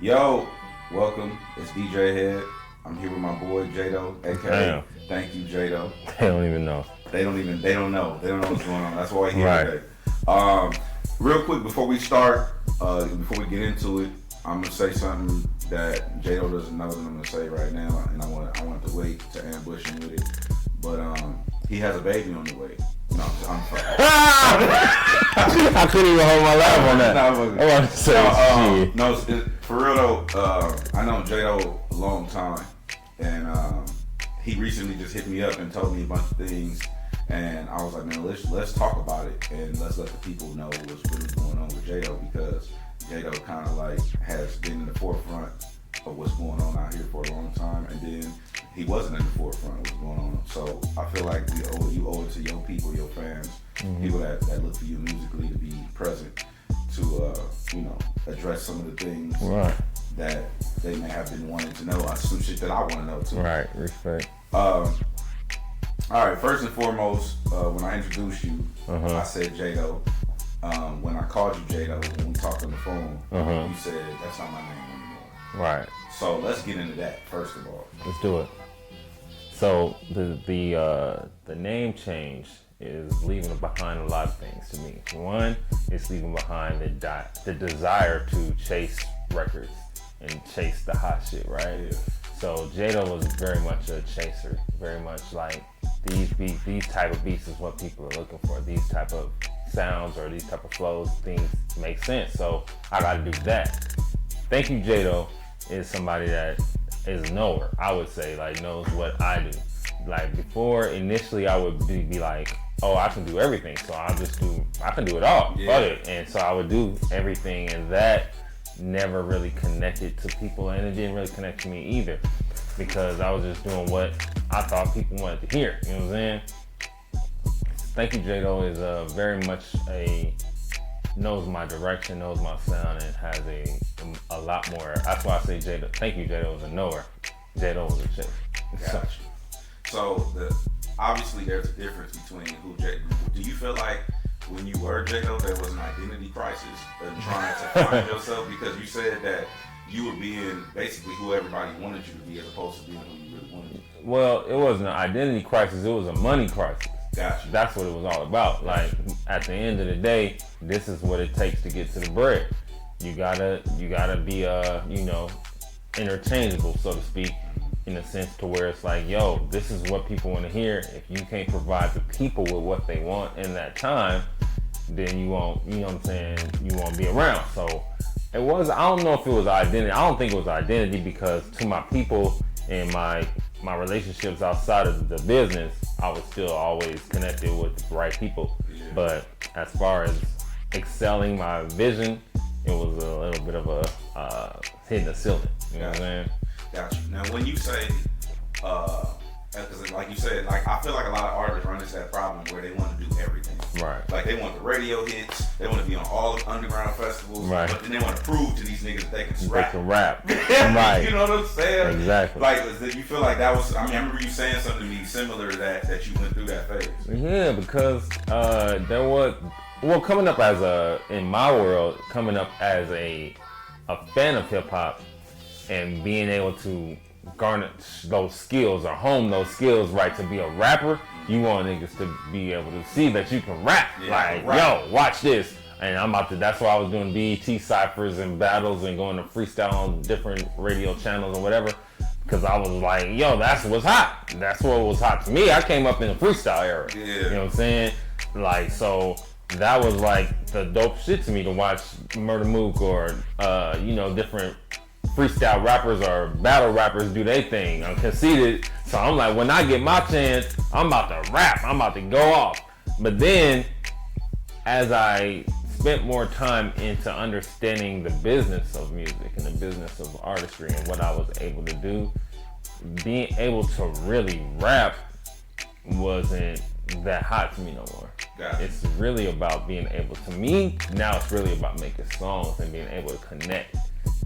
Yo, welcome. It's DJ Head. I'm here with my boy JDoe, aka ThankYouJdoe. They don't even know. They don't know. They don't know what's going on. That's why we're here today. Real quick before we start, before we get into it, I'm gonna say something that JDoe doesn't know that I'm gonna say right now, and I want to wait to ambush him with it. But he has a baby on the way. No, I'm fucking. I couldn't even hold my laugh on that. I want to say for real though. I know JDoe a long time, and he recently just hit me up and told me a bunch of things, and I was like, man, let's talk about it and let's let the people know what's really going on with JDoe, because JDoe kind of like has been in the forefront of what's going on out here for a long time, and then he wasn't in the forefront of what's going on. So I feel like you owe it to your people, your fans, people that look for you musically, to be present to address some of the things that they may have been wanting to know. Some shit that I want to know too. Right, respect. All right, first and foremost, when I introduced you, I said JDoe. When I called you JDoe, when we talked on the phone, you said that's not my name anymore. Right. So let's get into that first of all. Let's do it. So the name change is leaving behind a lot of things to me. One, it's leaving behind the desire to chase records and chase the hot shit, right? Yeah. So JDoe was very much a chaser, very much like these type of beats is what people are looking for. These type of sounds or these type of flows, things make sense. So I gotta do that. ThankYouJdoe is somebody that is knower, I would say, like knows what I do. Like before, initially I would be like, oh, I can do everything, so I can do it all. Yeah. Fuck it. And so I would do everything, and that never really connected to people, and it didn't really connect to me either, because I was just doing what I thought people wanted to hear. You know what I'm saying? ThankYouJdoe is very much knows my direction, knows my sound, and has a lot more. That's why I say ThankYouJdoe is a knower. JDoe was a chick. Gotcha. So obviously there's a difference between do you feel like when you were JDoe there was an identity crisis and trying to find yourself, because you said that you were being basically who everybody wanted you to be as opposed to being who you really wanted to be? Well, it wasn't an identity crisis, it was a money crisis. Gotcha. That's what it was all about. Like at the end of the day, this is what it takes to get to the bread. You gotta be interchangeable, so to speak, in a sense to where it's like, yo, this is what people want to hear. If you can't provide the people with what they want in that time, then you won't, you know what I'm saying, you won't be around. So I don't know if it was identity. I don't think it was identity, because to my people and my relationships outside of the business, I was still always connected with the right people. Yeah. But as far as excelling my vision, it was a little bit of a hitting the ceiling. You know what I'm saying? Gotcha. Now, when you say, because like you said, like I feel like a lot of artists run into that problem where they want to do everything. Right. Like they want the radio hits, they want to be on all the underground festivals, right, but then they want to prove to these niggas that they can rap. They can rap. Right. You know what I'm saying? Exactly. Like, you feel like that was, I remember you saying something to me similar to that you went through that phase. Yeah, because there was, coming up in my world, coming up as a fan of hip hop and being able to garner those skills or hone those skills, right, to be a rapper, you want niggas to be able to see that you can rap. Yeah, like, yo, watch this. And that's why I was doing BET cyphers and battles and going to freestyle on different radio channels or whatever, because I was like, yo, that's what's hot. That's what was hot to me. I came up in the freestyle era. Yeah. You know what I'm saying? Like, so that was like the dope shit to me, to watch Murder Mook or, different freestyle rappers or battle rappers do their thing. I'm conceited, so I'm like, when I get my chance, I'm about to rap, I'm about to go off. But then, as I spent more time into understanding the business of music and the business of artistry and what I was able to do, being able to really rap wasn't that hot to me no more. Gotcha. It's really about being able to, now it's really about making songs and being able to connect.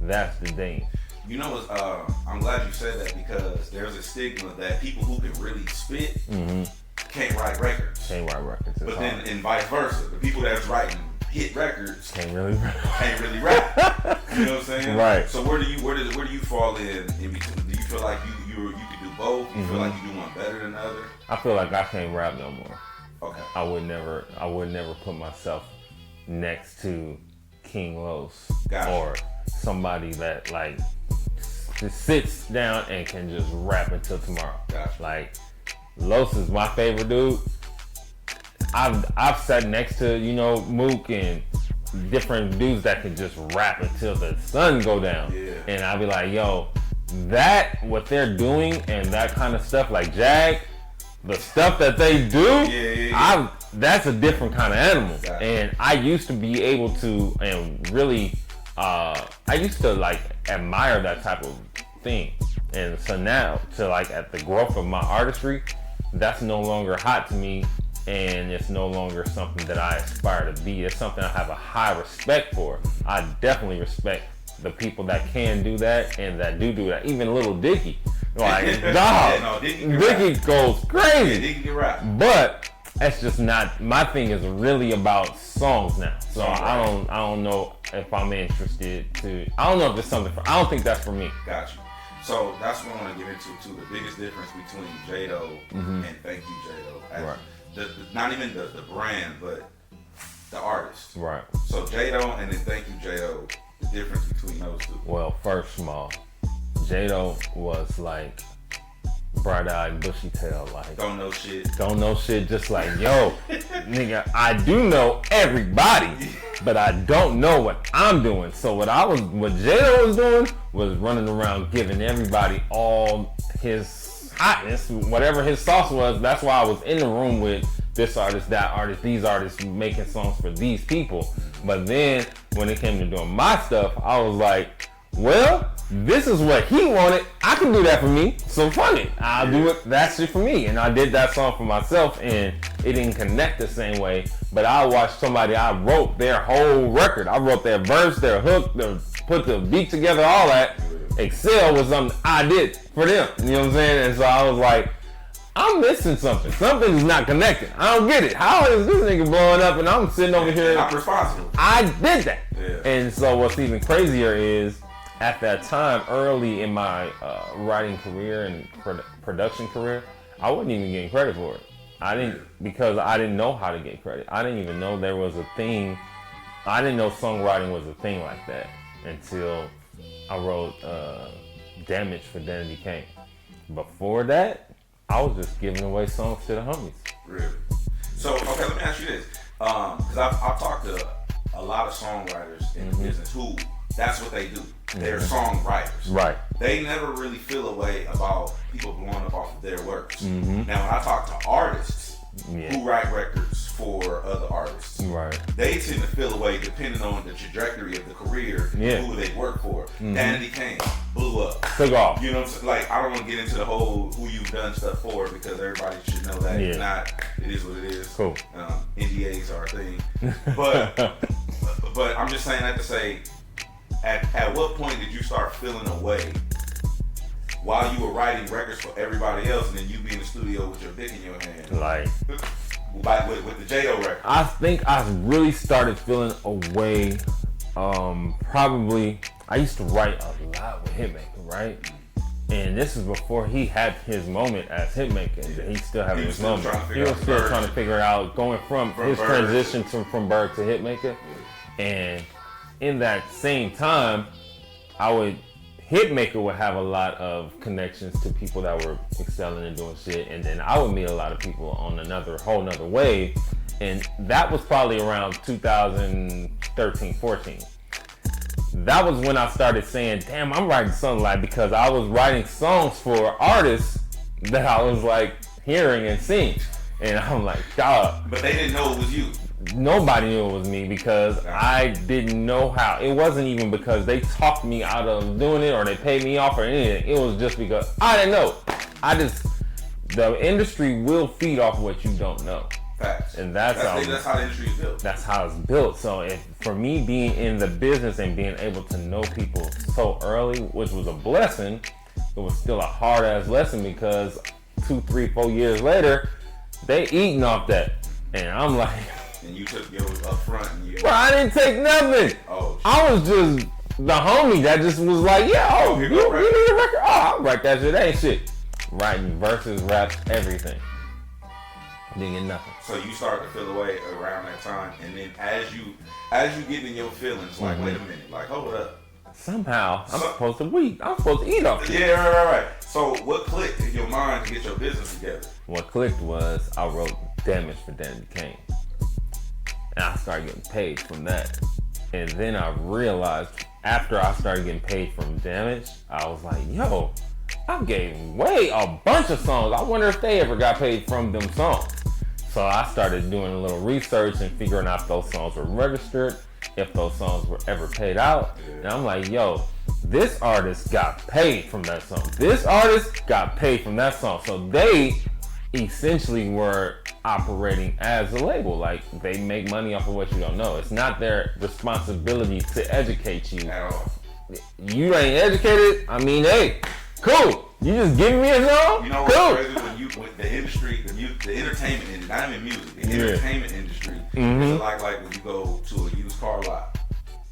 That's the thing. You know, I'm glad you said that, because there's a stigma that people who can really spit can't write records. But then, and vice versa, the people that's writing hit records can't really rap. You know what I'm saying? Right. So where do you fall in between? Do you feel like you can do both? You feel like you do one better than the other? I feel like I can't rap no more. Okay. I would never put myself next to King Los or somebody that like just sits down and can just rap until tomorrow. Gotcha. Like Los is my favorite dude. I've sat next to, you know, Mook and different dudes that can just rap until the sun go down. Yeah. And I'll be like, yo, that what they're doing and that kind of stuff, like Jag, the stuff that they do, that's a different kind of animal. Exactly. And I used to be able to, and really, I used to like admire that type of thing. And so now, to like at the growth of my artistry, that's no longer hot to me. And it's no longer something that I aspire to be. It's something I have a high respect for. I definitely respect the people that can do that and that do that. Even Little Dicky. Like, dog, Dicky goes crazy. Yeah, Dicky can rap. But that's just not, my thing is really about songs now. So I don't know if I'm interested to, I don't know if it's something for, I don't think that's for me. Got you. So that's what I want to get into too. The biggest difference between JDoe and ThankYouJdoe. Right. Not even the brand, but the artist. Right. So JDoe and then ThankYouJdoe, the difference between those two. Well, first of all, JDoe was like bright-eyed, bushy-tailed, like don't know shit, just like, yo, nigga, I do know everybody, but I don't know what I'm doing. So what JDoe was doing was running around giving everybody all his hotness, whatever his sauce was. That's why I was in the room with this artist, that artist, these artists, making songs for these people. But then when it came to doing my stuff, I was like, well, this is what he wanted. I can do that for me. So fuck it. I'll do it. That's it for me. And I did that song for myself, and it didn't connect the same way. But I watched somebody, I wrote their whole record. I wrote their verse, their hook, put the beat together, all that. Excel was something I did for them. You know what I'm saying? And so I was like, I'm missing something. Something's not connected. I don't get it. How is this nigga blowing up and I'm sitting over here? I'm responsible. I did that. Yeah. And so what's even crazier is, at that time, early in my writing career and production career, I wasn't even getting credit for it. Because I didn't know how to get credit. I didn't even know there was a thing. I didn't know songwriting was a thing like that until I wrote Damage for Danity Kane. Before that, I was just giving away songs to the homies. Really? So, okay, let me ask you this. Because I've talked to a lot of songwriters in the business who, that's what they do. They're songwriters. Right. They never really feel a way about people blowing up off of their works. Now, when I talk to artists who write records for other artists, they tend to feel a way depending on the trajectory of the career, who they work for. Danity Kane blew up. Took off. You know what I'm saying? Like, I don't want to get into the whole who you've done stuff for, because everybody should know that. If not, it is what it is. Cool. NDAs are a thing. But I'm just saying that to say, at what point did you start feeling a way while you were writing records for everybody else, and then you be in the studio with your dick in your hand? Like, with the JDoe record. I think I really started feeling a way, probably, I used to write a lot with Hitmaker, right? And this is before he had his moment as Hitmaker. He's still having his moment. He was still trying to figure out, going from his transition from Berg to Hitmaker. And in that same time, Hitmaker would have a lot of connections to people that were excelling and doing shit, and then I would meet a lot of people on whole nother wave, and that was probably around 2013, 14. That was when I started saying, damn, I'm writing something, like, because I was writing songs for artists that I was like hearing and seeing, and I'm like, dog. But they didn't know it was you. Nobody knew it was me, because I didn't know how. It wasn't even because they talked me out of doing it or they paid me off or anything. It was just because I didn't know. The industry will feed off what you don't know. Facts. And that's how the industry is built. That's how it's built. So for me being in the business and being able to know people so early, which was a blessing, it was still a hard ass lesson, because 2, 3, 4 years later, they eating off that. And I'm like, and you took yours up front and you... Bro, I didn't take nothing. Oh, shit. I was just the homie that just was like, yo, you need a record? Oh, I'll write that shit. Ain't shit. Writing verses, raps, everything. Didn't get nothing. So you start to feel away around that time, and then as you get in your feelings, like, wait a minute, like, hold up. Somehow, I'm supposed to eat. I'm supposed to eat off this. Yeah, right. So what clicked in your mind to get your business together? What clicked was I wrote Damage for Danny Kane. And I started getting paid from that. And then I realized after I started getting paid from Damage, I was like, yo, I gave away a bunch of songs. I wonder if they ever got paid from them songs. So I started doing a little research and figuring out if those songs were registered, if those songs were ever paid out. And I'm like, yo, this artist got paid from that song. This artist got paid from that song. So they essentially were operating as a label. Like, they make money off of what you don't know. It's not their responsibility to educate you. At all. You ain't educated. I mean, hey, cool. You just giving me a song? You know what's crazy? With the industry, the entertainment industry, not even music, the entertainment industry, it's like when you go to a used car lot.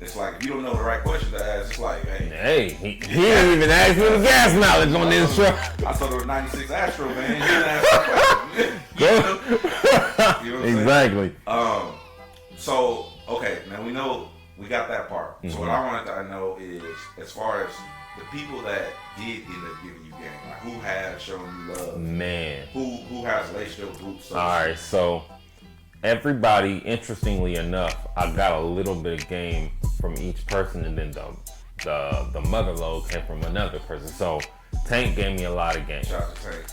It's like, if you don't know the right question to ask, it's like, hey. He didn't even ask me the gas mileage on this truck. I saw the 96 Astro, man. He didn't ask the question. You know what I'm Exactly. saying? So, okay, now we know we got that part. So what I wanted to know is, as far as the people that did end up giving you game, like who has shown you love, man, who has laced your boots. All right, so everybody, interestingly enough, I got a little bit of game from each person, and then the mother load came from another person. So Tank gave me a lot of game. Shout out to Tank.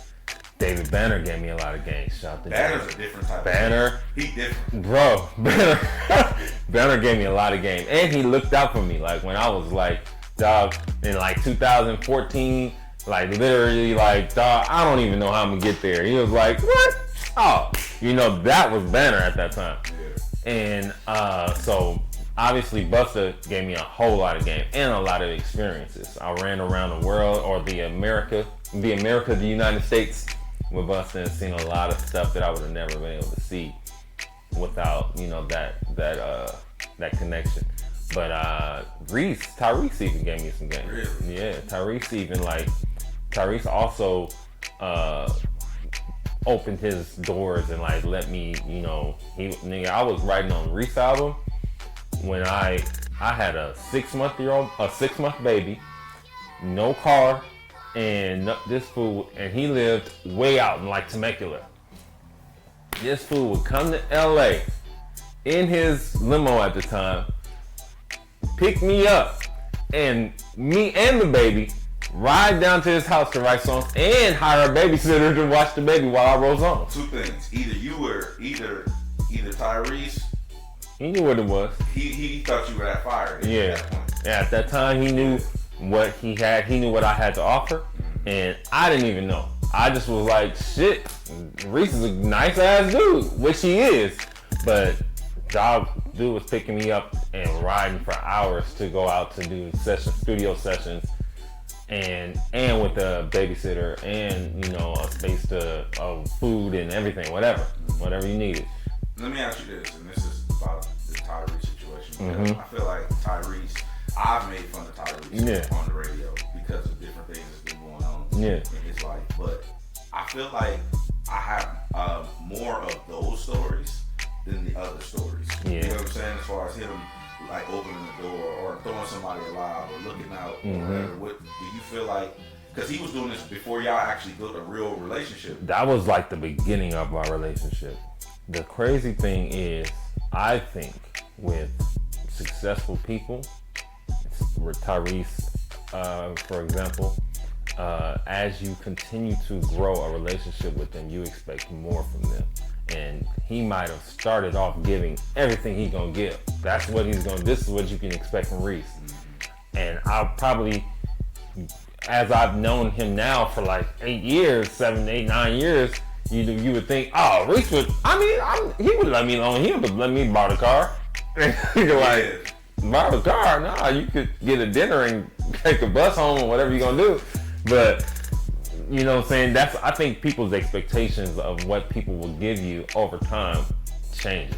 David Banner gave me a lot of game. Shout out to Banner's a different type Banner. of game. He different. Bro, Banner gave me a lot of game. And he looked out for me. Like, when I was like, dog, in like 2014, like literally like, dog, I don't even know how I'm gonna get there. He was like, what? Oh, you know, that was Banner at that time. Yeah. And so obviously Busta gave me a whole lot of game and a lot of experiences. I ran around the world, or the United States with Busta, and seen a lot of stuff that I would have never been able to see without, you know, that connection. But Tyrese even gave me some game. Really? Yeah, Tyrese also opened his doors and like let me, you know, I was writing on Reese album when I had a 6-month baby, no car, and this fool, and he lived way out in like Temecula. This fool would come to LA in his limo at the time, pick me up, and me and the baby ride down to his house to write songs and hire a babysitter to watch the baby while I wrote songs. Two things. Either Tyrese, he knew what it was. He thought you were that fire. Yeah. At that time, he knew what he had. He knew what I had to offer, and I didn't even know. I just was like, shit, Reese is a nice ass dude, which he is, but dude was picking me up and riding for hours to go out to do studio sessions, and with a babysitter, and, you know, a space of food and everything, whatever you needed. Let me ask you this, and this is about the Tyrese situation, because I feel like Tyrese, I've made fun of Tyrese on the radio because of different things that's been going on in his life, but I feel like I have more of those stories than the other stories. You know what I'm saying? As far as him like opening the door or throwing somebody alive or looking out or whatever. What do you feel like? Because he was doing this before y'all actually built a real relationship. That was like the beginning of our relationship. The crazy thing is, I think with successful people, with Tyrese, for example, as you continue to grow a relationship with them, you expect more from them. And he might have started off giving everything he's gonna give. That's what he's gonna. This is what you can expect from Reese. And I'll probably, as I've known him now for like 8 years, 7, 8, 9 years, you would think, oh, Reese would. He would let me alone. He would let me borrow the car. You're like, borrow the car? Nah, you could get a dinner and take a bus home or whatever you're gonna do. But you know what I'm saying? I think people's expectations of what people will give you over time changes.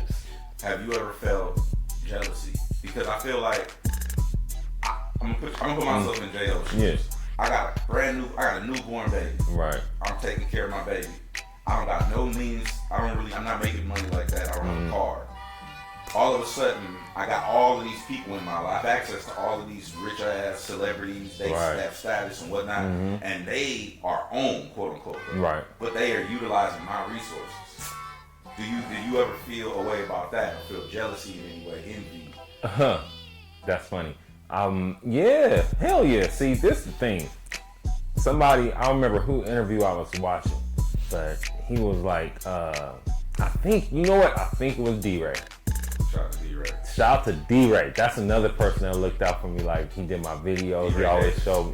Have you ever felt jealousy? Because I feel like I'm gonna put myself in J.O.'s shoes. Yeah. I got a newborn baby. Right. I'm taking care of my baby. I don't got no means. I'm not making money like that. I don't have a car. All of a sudden, I got all of these people in my life, access to all of these rich ass celebrities. They have status and whatnot, and they are on, quote unquote. Right. But they are utilizing my resources. Do you ever feel a way about that, or feel jealousy in any way, envy? That's funny. Yeah, hell yeah. See, this is the thing. Somebody, I don't remember who interview I was watching, but he was like, I think it was D-Ray. Shout out to D-Ray. Shout out to D-Ray. That's another person that looked out for me. Like, he did my videos.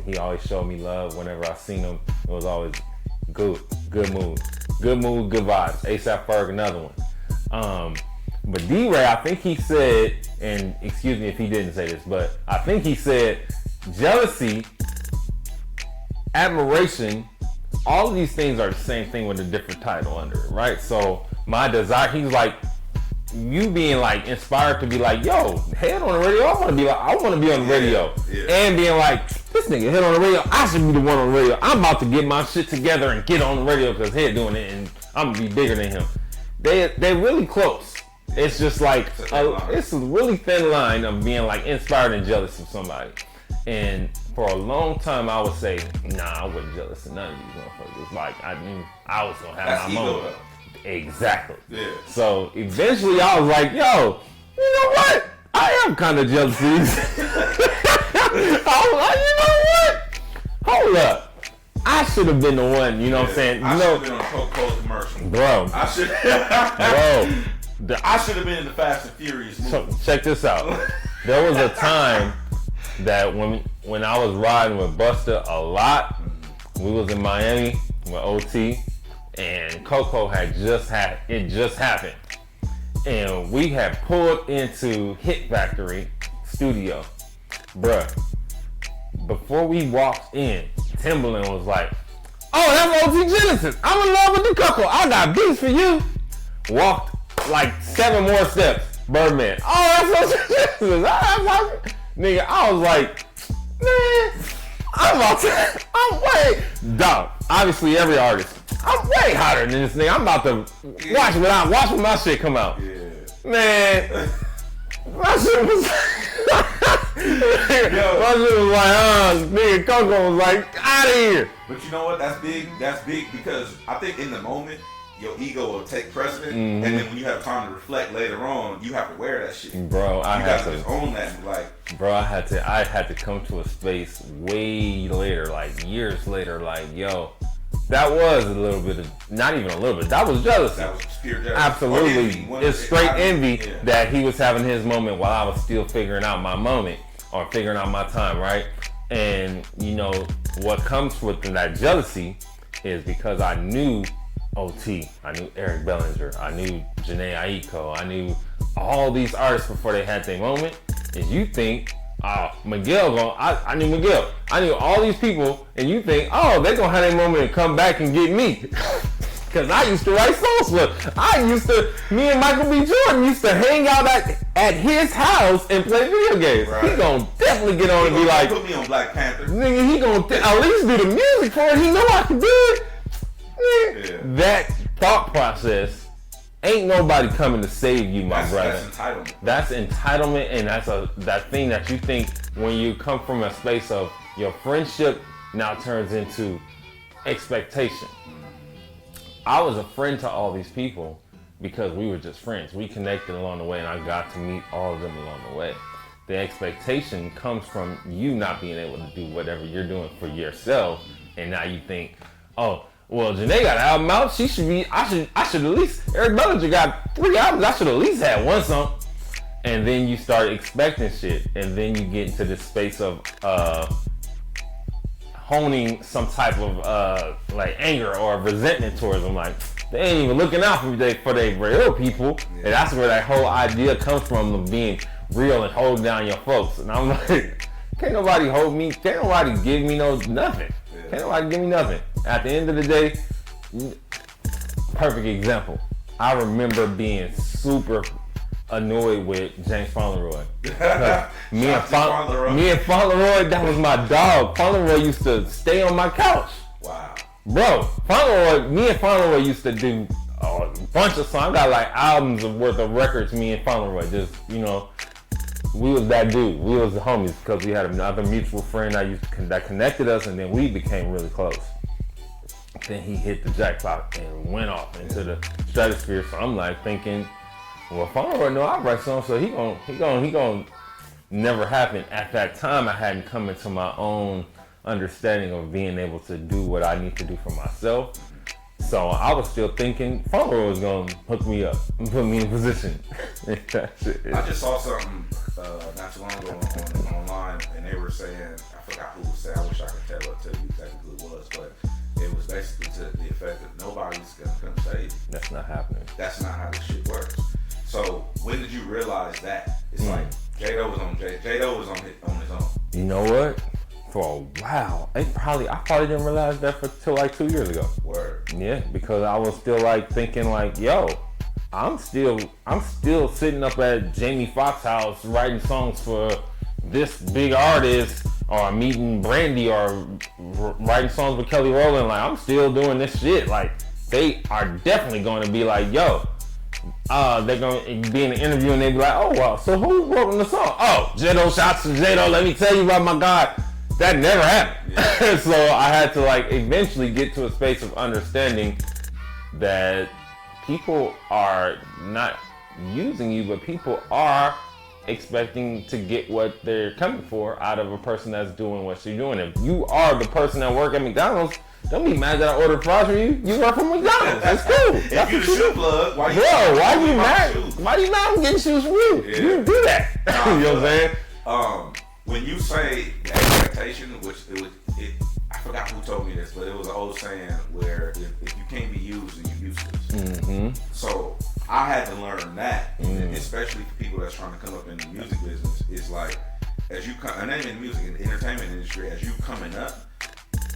He always showed me love whenever I seen him. It was always good mood, good vibes. ASAP Ferg, another one. But D-Ray, I think he said, and excuse me if he didn't say this, but I think he said jealousy, admiration, all of these things are the same thing with a different title under it, right? So my desire, he's like, you being like inspired to be like, yo, head on the radio. I want to be on the radio, and being like, this nigga head on the radio. I should be the one on the radio. I'm about to get my shit together and get on the radio because head doing it, and I'm gonna be bigger than him. They're really close. It's just like it's a really thin line of being like inspired and jealous of somebody. And for a long time, I would say, nah, I wasn't jealous of none of these motherfuckers. Like I knew I was gonna have my moment. Exactly. Yeah. So eventually I was like, yo, you know what? I am kind of jealous of these. I was like, you know what? Hold up. I should have been the one, you know what I'm saying? I should have been on a Coca-Cola commercial. Bro. I should have been in the Fast and Furious movie. So, check this out. There was a time that when I was riding with Busta a lot, we was in Miami with OT. And Coco had just happened. And we had pulled into Hit Factory Studio. Bruh, before we walked in, Timberland was like, oh, that's OT Genesis. I'm in love with the Coco. I got beats for you. Walked like 7 more steps. Birdman. Oh, that's OT Genesis. Nigga, I was like, man, I'm dog. Obviously, every artist. I'm way hotter than this nigga. I'm about to watch when my shit come out. Yeah. Man, my shit was like, nigga, Coco was like, out of here. But you know what? That's big. That's big because I think in the moment, your ego will take precedent, and then when you have time to reflect later on, you have to wear that shit. Bro, I had to just own that. And like, bro, I had to come to a space way later, like years later, like, yo. That was a little bit of, not even a little bit, that was jealousy. That was pure jealousy. Absolutely. It's straight envy that he was having his moment while I was still figuring out my moment or figuring out my time, right? And, you know, what comes with that jealousy is because I knew OT, I knew Eric Bellinger, I knew Janae Aiko, I knew all these artists before they had their moment, is you think, Miguel I knew Miguel. I knew all these people, and you think, oh, they're gonna have their moment and come back and get me. Cause I used to write songs with. Me and Michael B. Jordan used to hang out at his house and play video games. Right. He gonna definitely get on and be like, put me on Black Panther. Nigga, he gonna at least do the music for it. He know I can do it. Yeah. That thought process. Ain't nobody coming to save you, my brother. That's entitlement. That's entitlement, and that's that thing that you think when you come from a space of your friendship now turns into expectation. I was a friend to all these people because we were just friends. We connected along the way, and I got to meet all of them along the way. The expectation comes from you not being able to do whatever you're doing for yourself, and now you think, oh, well, Janae got an album out. She should be. I should at least. Eric Bellinger got 3 albums. I should at least have one song. And then you start expecting shit, and then you get into this space of honing some type of like anger or resentment towards them. Like they ain't even looking out for their real people, and that's where that whole idea comes from of being real and holding down your folks. And I'm like, can't nobody hold me. Can't nobody give me nothing. Can't nobody give me nothing. At the end of the day, perfect example. I remember being super annoyed with James Fauntleroy. me and Fauntleroy, that was my dog. Fauntleroy used to stay on my couch. Wow. Bro, me and Fauntleroy used to do a bunch of songs. I got like albums worth of records, me and Fauntleroy. Just, we was that dude. We was the homies because we had another mutual friend that connected us, and then we became really close. Then he hit the jackpot and went off into the stratosphere. So I'm like thinking, well, Fauntleroy know I write songs, so he gon' never happen. At that time, I hadn't come into my own understanding of being able to do what I need to do for myself. So I was still thinking Fauntleroy was gonna hook me up and put me in position. I just saw something not too long ago online, and they were saying, I forgot who was saying, I wish I could tell you exactly who it was, but it was basically to the effect that nobody's gonna come save you. That's not happening. That's not how this shit works. So when did you realize that? It's like J-Doe was on his own. You know what? For a while, I probably didn't realize that till like 2 years ago. Word. Yeah, because I was still like thinking like, yo, I'm still sitting up at Jamie Foxx's house writing songs for this big artist, or meeting Brandy, or writing songs with Kelly Rowland. Like, I'm still doing this shit. Like, they are definitely going to be like, yo, they're going to be in an interview and they be like, oh, wow, so who wrote the song? Oh, J-Doe, shouts to J-Doe, let me tell you about my guy. That never happened. Yeah. So I had to like eventually get to a space of understanding that people are not using you, but people are expecting to get what they're coming for out of a person that's doing what you're doing. If you are the person that work at McDonald's, don't be mad that I ordered fries from you. You work for McDonald's. That's cool. If you the shoe plug, why you mad? Why you mad? I'm getting shoes from you. Yeah. You do that. You know what I'm saying? When you say the expectation, I forgot who told me this, but it was an old saying where if you can't be used, then you're useless. Mm-hmm. So I had to learn that, especially for people that's trying to come up in the music business. It's like, as you come, and in the music and entertainment industry, as you coming up,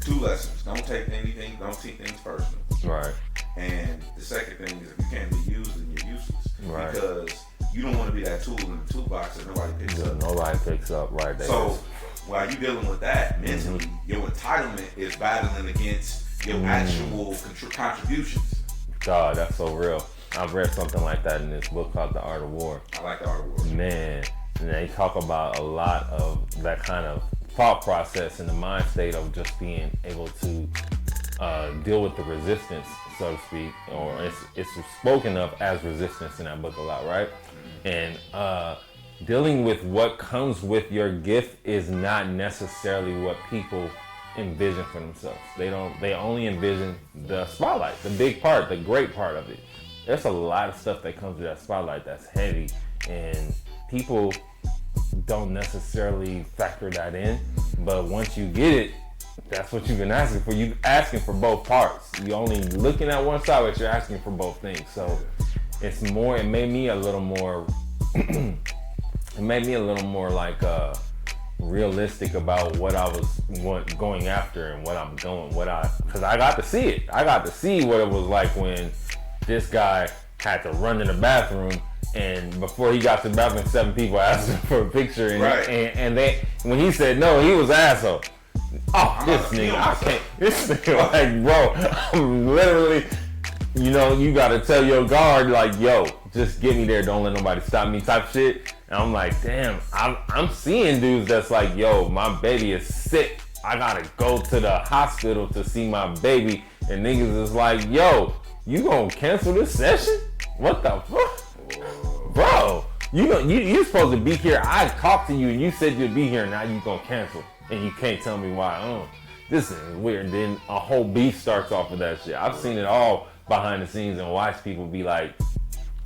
2 lessons: don't take things personal. Right. And the second thing is, if you can't be used, then you're useless. Right. Because you don't want to be that tool in the toolbox that nobody picks up. Nobody picks up, right there. So while you're dealing with that mentally, your entitlement is battling against your actual contributions. God, that's so real. I've read something like that in this book called The Art of War. I like The Art of War. Man, and they talk about a lot of that kind of thought process and the mind state of just being able to deal with the resistance, so to speak, or it's spoken of as resistance in that book a lot, right? And dealing with what comes with your gift is not necessarily what people envision for themselves. They only envision the spotlight, the big part, the great part of it. There's a lot of stuff that comes with that spotlight that's heavy, and people don't necessarily factor that in. But once you get it, that's what you've been asking for. You're asking for both parts. You're only looking at one side, but you're asking for both things. So it made me a little more like realistic about what I was going after and what I'm doing, because I got to see it. I got to see what it was like when this guy had to run in the bathroom, and before he got to the bathroom, 7 people asked him for a picture, and, right. and when he said no, he was an asshole. Oh, this nigga, I can't. This nigga, like, bro, I'm literally, you gotta tell your guard, like, yo, just get me there, don't let nobody stop me, type shit. And I'm like, damn, I'm seeing dudes that's like, yo, my baby is sick. I gotta go to the hospital to see my baby. And niggas is like, yo, you gonna cancel this session? What the fuck? Bro, you're supposed to be here. I talked to you and you said you'd be here, now you gonna cancel. And you can't tell me why. This is weird. And then a whole beef starts off of that shit. I've seen it all behind the scenes and watched people be like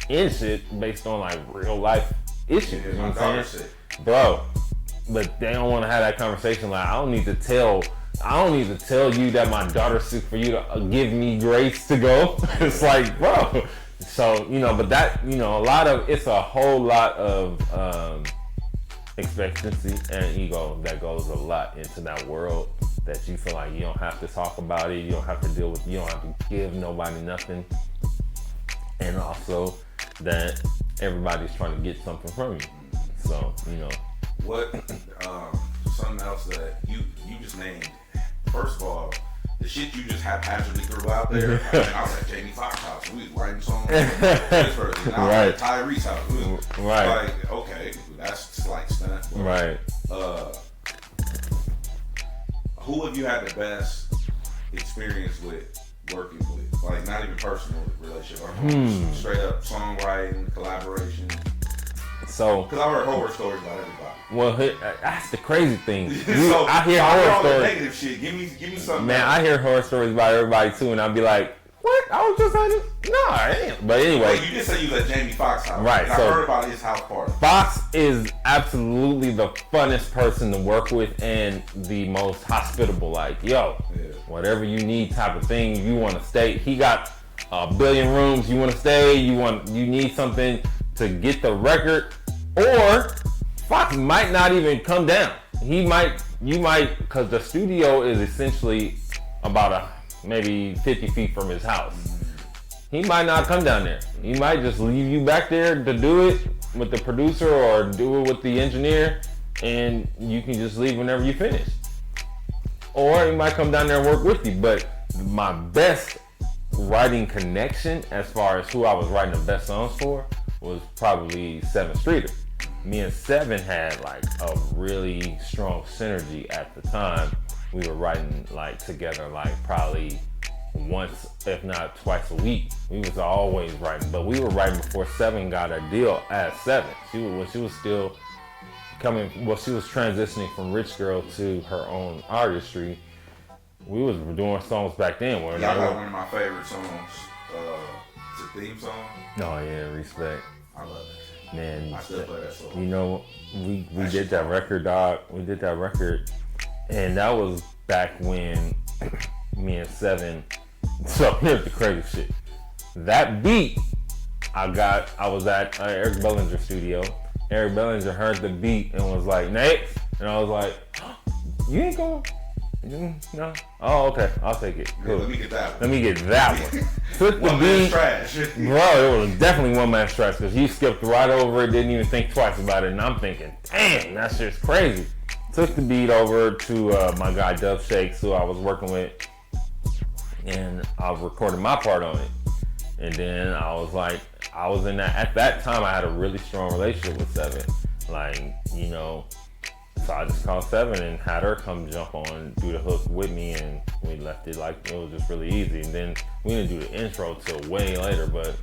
in shit based on like real life issues. Yeah, you know what I'm saying? shit. Bro, but they don't want to have that conversation. Like, I don't need to tell you that my daughter's sick for you to give me grace to go. It's like, bro. So, but that, it's a whole lot of expectancy and ego that goes a lot into that world, that you feel like you don't have to talk about it, you don't have to deal with, you don't have to give nobody nothing. And also that everybody's trying to get something from you. So, you know. What, something else that you just named, first of all, the shit you just haphazardly threw out there. I mean, I was at Jamie Foxx's house. We was writing songs. Pittsburgh. And I was at Tyrese's house. We was like, okay, that's slight stunt. Right. Who have you had the best experience with working with? Like, not even personal relationship. Straight up songwriting, collaboration. So, because I heard horror stories about everybody. Well, that's the crazy thing. So, I hear horror stories. Negative shit. Give me something. Man, I hear horror stories about everybody too, and I'll be like, "What? I was just on it." No, I ain't. But anyway, you just said you was at Jamie Foxx's house, right? And So I heard about his house party. Fox is absolutely the funnest person to work with and the most hospitable. Like, yo, whatever you need, type of thing. You want to stay? He got a billion rooms. You want to stay? You need something to get the record, or Fox might not even come down. You might, because the studio is essentially about maybe 50 feet from his house. He might not come down there. He might just leave you back there to do it with the producer or do it with the engineer, and you can just leave whenever you finish. Or he might come down there and work with you. But my best writing connection, as far as who I was writing the best songs for, was probably Seven Streeter. Me and Seven had like a really strong synergy at the time. We were writing like together like probably once, if not twice a week. We was always writing, but we were writing before Seven got a deal as Seven. She was still she was transitioning from Rich Girl to her own artistry. We was doing songs back then. Y'all got one of my favorite songs. It's a theme song. Oh yeah, Respect. I love it. Man, I still play that song. You know, we did that record, dog. We did that record, and that was back when me and Seven. So here's the crazy shit. That beat, I was at Eric Bellinger's studio. Eric Bellinger heard the beat and was like, "Nate," and I was like, "You ain't going?" No. Oh, okay. I'll take it. Cool. Yeah, let me get that one. Took the one beat. Man's trash. Bro, it was definitely one man's trash because he skipped right over it, didn't even think twice about it. And I'm thinking, damn, that's just crazy. Took the beat over to my guy Dub Shakes, who I was working with, and I was recording my part on it. And then I was in that, at that time I had a really strong relationship with Seven. Like, you know, so I just called Seven and had her come jump on, do the hook with me, and we left it like it was just really easy. And then we didn't do the intro till way later, but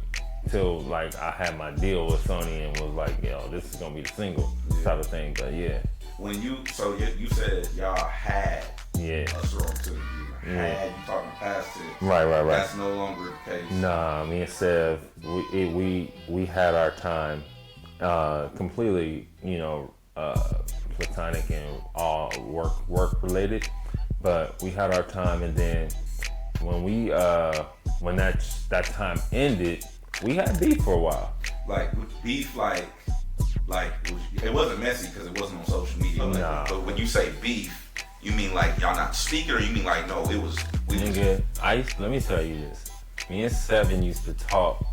till like I had my deal with Sony and was like, yo, this is gonna be the single type of thing. But yeah. When you said y'all had a strong synergy. Had you talking past it. Right. That's no longer the case. Nah, me and Sev, we had our time completely, you know, platonic and all work related, but we had our time, and then when that time ended, we had beef for a while. Like beef, like it wasn't messy because it wasn't on social media. Nah. But when you say beef, you mean like y'all not speaking, or you mean like no, it was? Nigga, let me tell you this. Me and Seven used to talk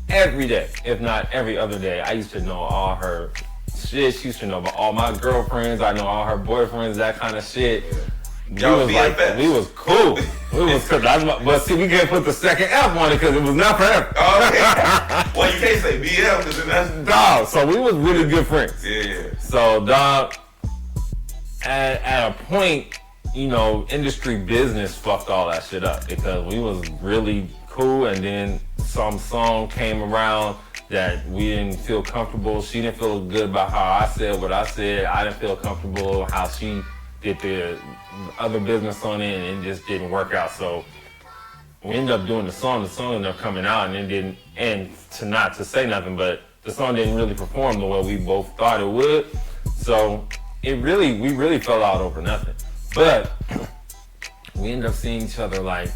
every day, if not every other day. I used to know all her shit. She used to know about all my girlfriends. I know all her boyfriends, that kind of shit. We was cool. But see, we can't put the second F on it because it was not for F. Okay. Well, you can't say BL because that's dog. So we was really good friends. Yeah. So dog, at a point, you know, industry business fucked all that shit up because we was really cool, and then some song came around that we didn't feel comfortable. She didn't feel good about how I said what I said. I didn't feel comfortable how she did the other business on it, and it just didn't work out. So we ended up doing the song. The song ended up coming out, and it didn't. And not to say nothing, but the song didn't really perform the way we both thought it would. So we really fell out over nothing. But we ended up seeing each other like.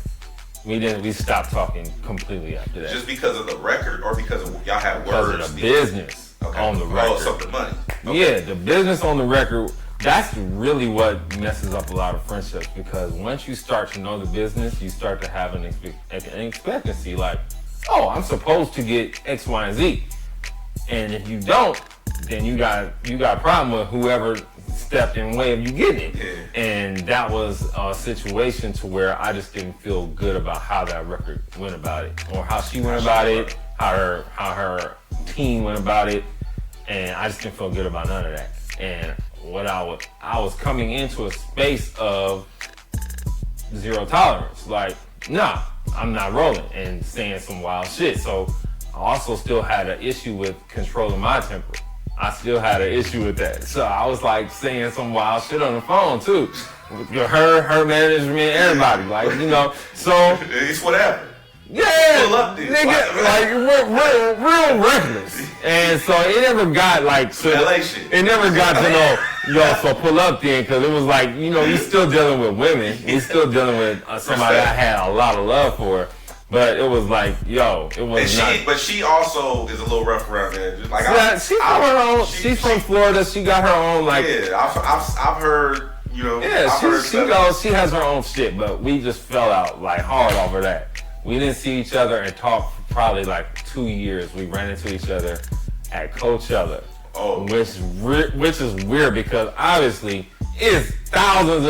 We stopped talking completely after that. Just because of the record, or because of y'all had words? Because of the business on the record. Oh, so the money. Okay. Yeah, the business on the record. That's really what messes up a lot of friendships, because once you start to know the business, you start to have an expectancy. Like, oh, I'm supposed to get X, Y, and Z. And if you don't, then you got a problem with whoever stepped in the way of you getting it. Yeah. And that was a situation to where I just didn't feel good about how that record went about it, or how she went about it, how her team went about it, and I just didn't feel good about none of that. And what I was coming into a space of zero tolerance, like, nah, I'm not rolling, and saying some wild shit. So I also still had an issue with controlling my temper. I still had an issue with that. So I was like saying some wild shit on the phone too. With her management, everybody. Like, you know, so. It's whatever. Yeah, Pull up this. nigga, like real reckless. And so it never got like to, LA shit. it never got to know, yo, so pull up then, because it was like, you know, we still dealing with women. We still dealing with somebody I had a lot of love for. But it was like, yo, it was But she also is a little rough around there. Just like she's from Florida. She got her own like. Yeah, I've heard, you know. Yeah, she has her own shit, but we just fell out like hard over that. We didn't see each other and talk for probably like 2 years. We ran into each other at Coachella, which is weird because obviously it's thousands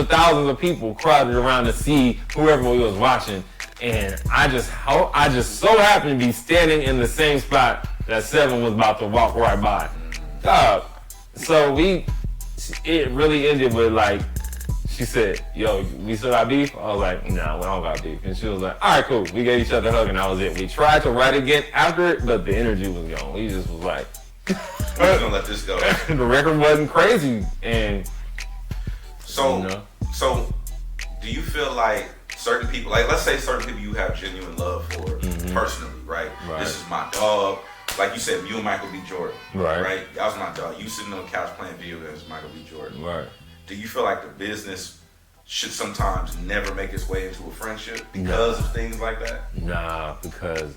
of people crowded around to see whoever we was watching. And I just so happened to be standing in the same spot that Seven was about to walk right by. So it really ended with like, she said, yo, we still got beef? I was like, nah, we don't got beef. And she was like, all right, cool. We gave each other a hug and that was it. We tried to write again after it, but the energy was gone. We just was like, we're just gonna let this go. The record wasn't crazy. And so, you know. So do you feel like certain people, like let's say certain people you have genuine love for personally, right? This is my dog. Like you said, you and Michael B. Jordan. Right? That was my dog. You sitting on the couch playing video games with Michael B. Jordan. Right. Do you feel like the business should sometimes never make its way into a friendship because of things like that? Nah, because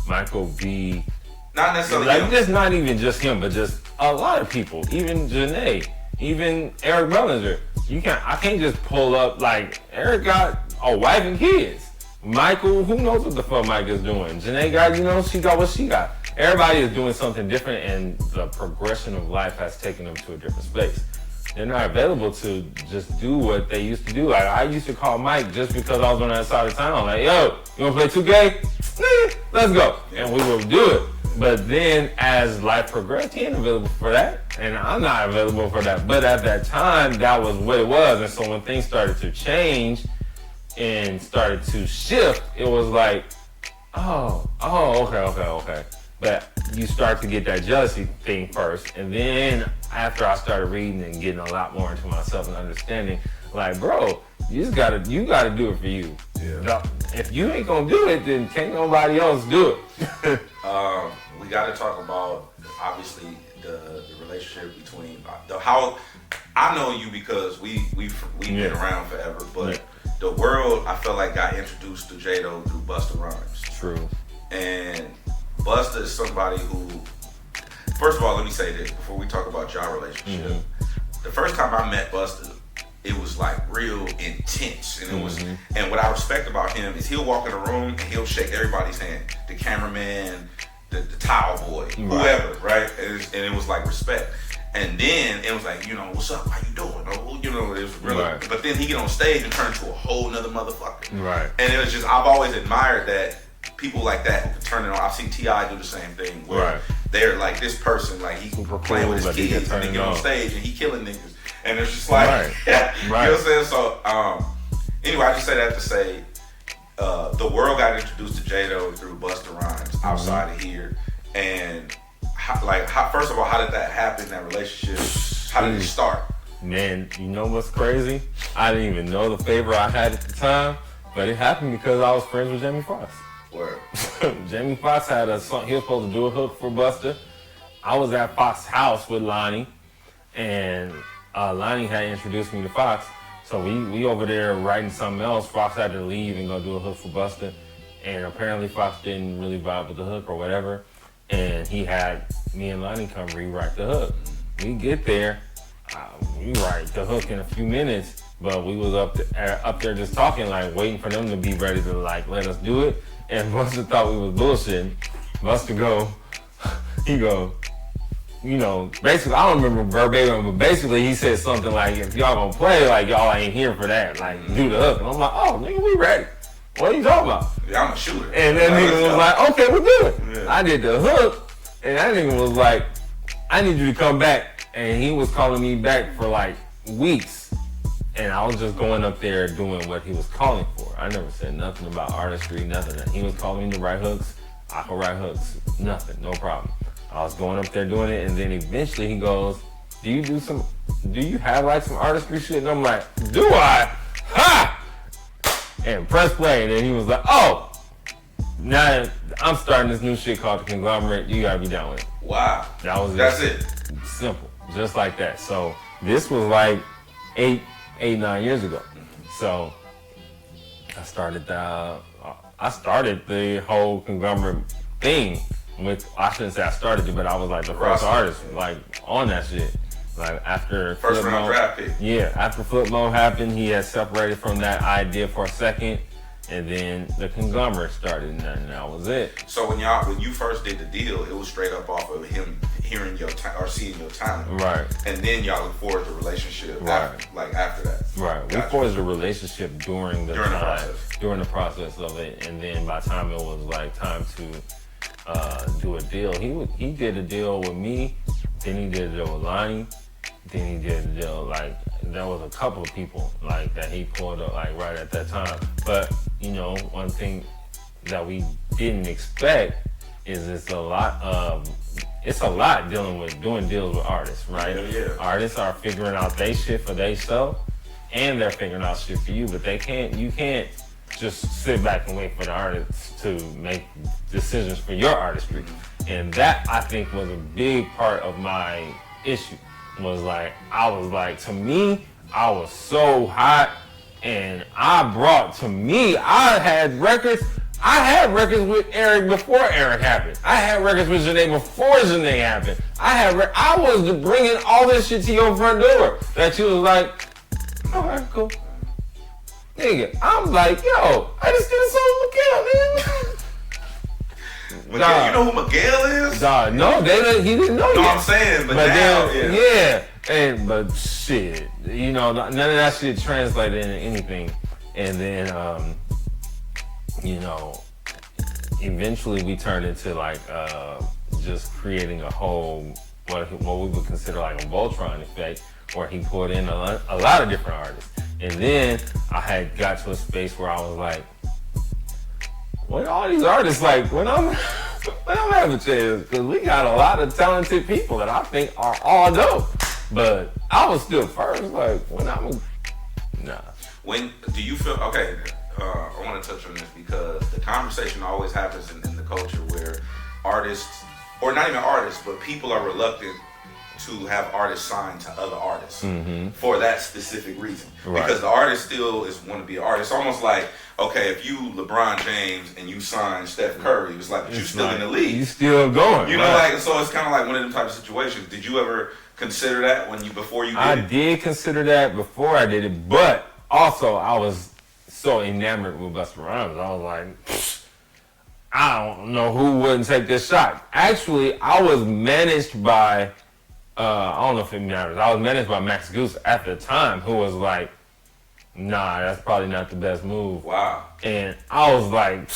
Michael B. Not necessarily like, him. just not even just him, but just a lot of people. Even Janae, even Eric Bellinger. I can't just pull up like Eric got a wife and kids. Michael, who knows what the fuck Mike is doing? Janae got, you know, she got what she got. Everybody is doing something different, and the progression of life has taken them to a different space. They're not available to just do what they used to do. Like, I used to call Mike just because I was on that side of town. Like, yo, you wanna play 2K? Let's go. And we will do it. But then as life progressed, he ain't available for that. And I'm not available for that. But at that time, that was what it was. And so when things started to change and started to shift, it was like, okay. But you start to get that jealousy thing first. And then after I started reading and getting a lot more into myself and understanding, like, bro, you gotta do it for you. Yeah. If you ain't gonna do it, then can't nobody else do it. We gotta talk about, obviously, the relationship between, how I know you because we've been around forever, but the world, I felt like, got introduced to JDoe through Busta Rhymes. True. And Busta is somebody who, first of all, let me say this before we talk about y'all relationship. The first time I met Busta, it was like real intense, and it was. And what I respect about him is he'll walk in a room and he'll shake everybody's hand, the cameraman, the towel boy, whoever, right? And it was like respect. And then it was like, you know, what's up? How you doing? Oh, you know, it was really. Right. But then he get on stage and turn into a whole nother motherfucker. Right. And it was just, I've always admired that. People like that who can turn it on. I've seen T.I. do the same thing where they're like this person, like he playing with his kids and they get on stage and he killing niggas. And it's just like, you know what I'm saying? So, anyway, I just say that to say, the world got introduced to JDoe through Busta Rhymes outside of here. And first of all, how did that happen, that relationship? How did it start? Man, you know what's crazy? I didn't even know the favor I had at the time, but it happened because I was friends with Jamie Foxx. Word. Jamie Foxx had a song. He was supposed to do a hook for Busta. I was at Fox's house with Lonnie, and Lonnie had introduced me to Fox. So we over there writing something else. Fox had to leave and go do a hook for Busta, and apparently Fox didn't really vibe with the hook or whatever. And he had me and Lonnie come rewrite the hook. We get there, we write the hook in a few minutes, but we was up there just talking, like waiting for them to be ready to like let us do it. And Buster thought we was bullshitting. Buster he go, you know, basically, I don't remember verbatim, but basically he said something like, if y'all gonna play, like y'all ain't here for that, like do the hook. And I'm like, oh nigga, we ready. What are you talking about? Yeah, I'm a shooter. And that nigga was like, okay, we'll do it. Yeah. I did the hook, and that nigga was like, I need you to come back. And he was calling me back for like weeks. And I was just going up there doing what he was calling for. I never said nothing about artistry, nothing. He was calling me to write hooks. I could write hooks, nothing, no problem. I was going up there doing it, and then eventually he goes, do you have like some artistry shit? And I'm like, do I? Ha! And press play, and then he was like, oh, now I'm starting this new shit called The Conglomerate. You gotta be down with it. Wow. That's it. Simple, just like that. So this was like 9 years ago. So I started the whole Conglomerate thing with, I shouldn't say I started it, but I was like the first artist like on that shit. Like after first round draft pick. Yeah, after Flip Mode happened, he had separated from that idea for a second, and then the Conglomerate started, and that was it. So when you first did the deal, it was straight up off of him hearing your or seeing your talent, right? And then y'all look forward to the relationship, right? After that, right? Gotcha. We forged a relationship during the process of it, and then by the time it was like time to do a deal, he did a deal with me, then he did a deal with Lonnie. Then he did a deal, like, there was a couple of people, like, that he pulled up, like, right at that time. But, you know, one thing that we didn't expect is it's a lot doing deals with artists, right? Yeah. Artists are figuring out they shit for they self, and they're figuring out shit for you, but you can't just sit back and wait for the artists to make decisions for your artistry. And that, I think, was a big part of my issue. Was like, to me, I was so hot, and I had records with Eric before Eric happened. I had records with Janae before Janae happened. I was bringing all this shit to your front door that you was like, alright, cool. Nigga, I'm like, yo, I just did a song with Miguel, man. Miguel, you know who Miguel is? No, he didn't know yet. No, I'm saying, but now, but shit, you know, none of that shit translated into anything. And then, you know, eventually we turned into like just creating a whole what we would consider like a Voltron effect, where he pulled in a lot of different artists. And then I had got to a space where I was like, when all these artists, like, when I'm having a chance, because we got a lot of talented people that I think are all dope. But I was still first, like, nah. When do you feel, okay, I want to touch on this because the conversation always happens in the culture where artists, or not even artists, but people are reluctant to have artists signed to other artists for that specific reason. Right. Because the artist still want to be an artist. It's almost like, okay, if you LeBron James and you sign Steph Curry, it's like, but you're still in the league. You still going. You know, like, so it's kind of like one of them types of situations. Did you ever consider that before you did it? I did consider that before I did it, but also I was so enamored with Busta Rhymes. I was like, I don't know who wouldn't take this shot. Actually, I was managed by, I don't know if it matters. I was managed by Max Goose at the time, who was like, nah, that's probably not the best move. Wow. And I was like,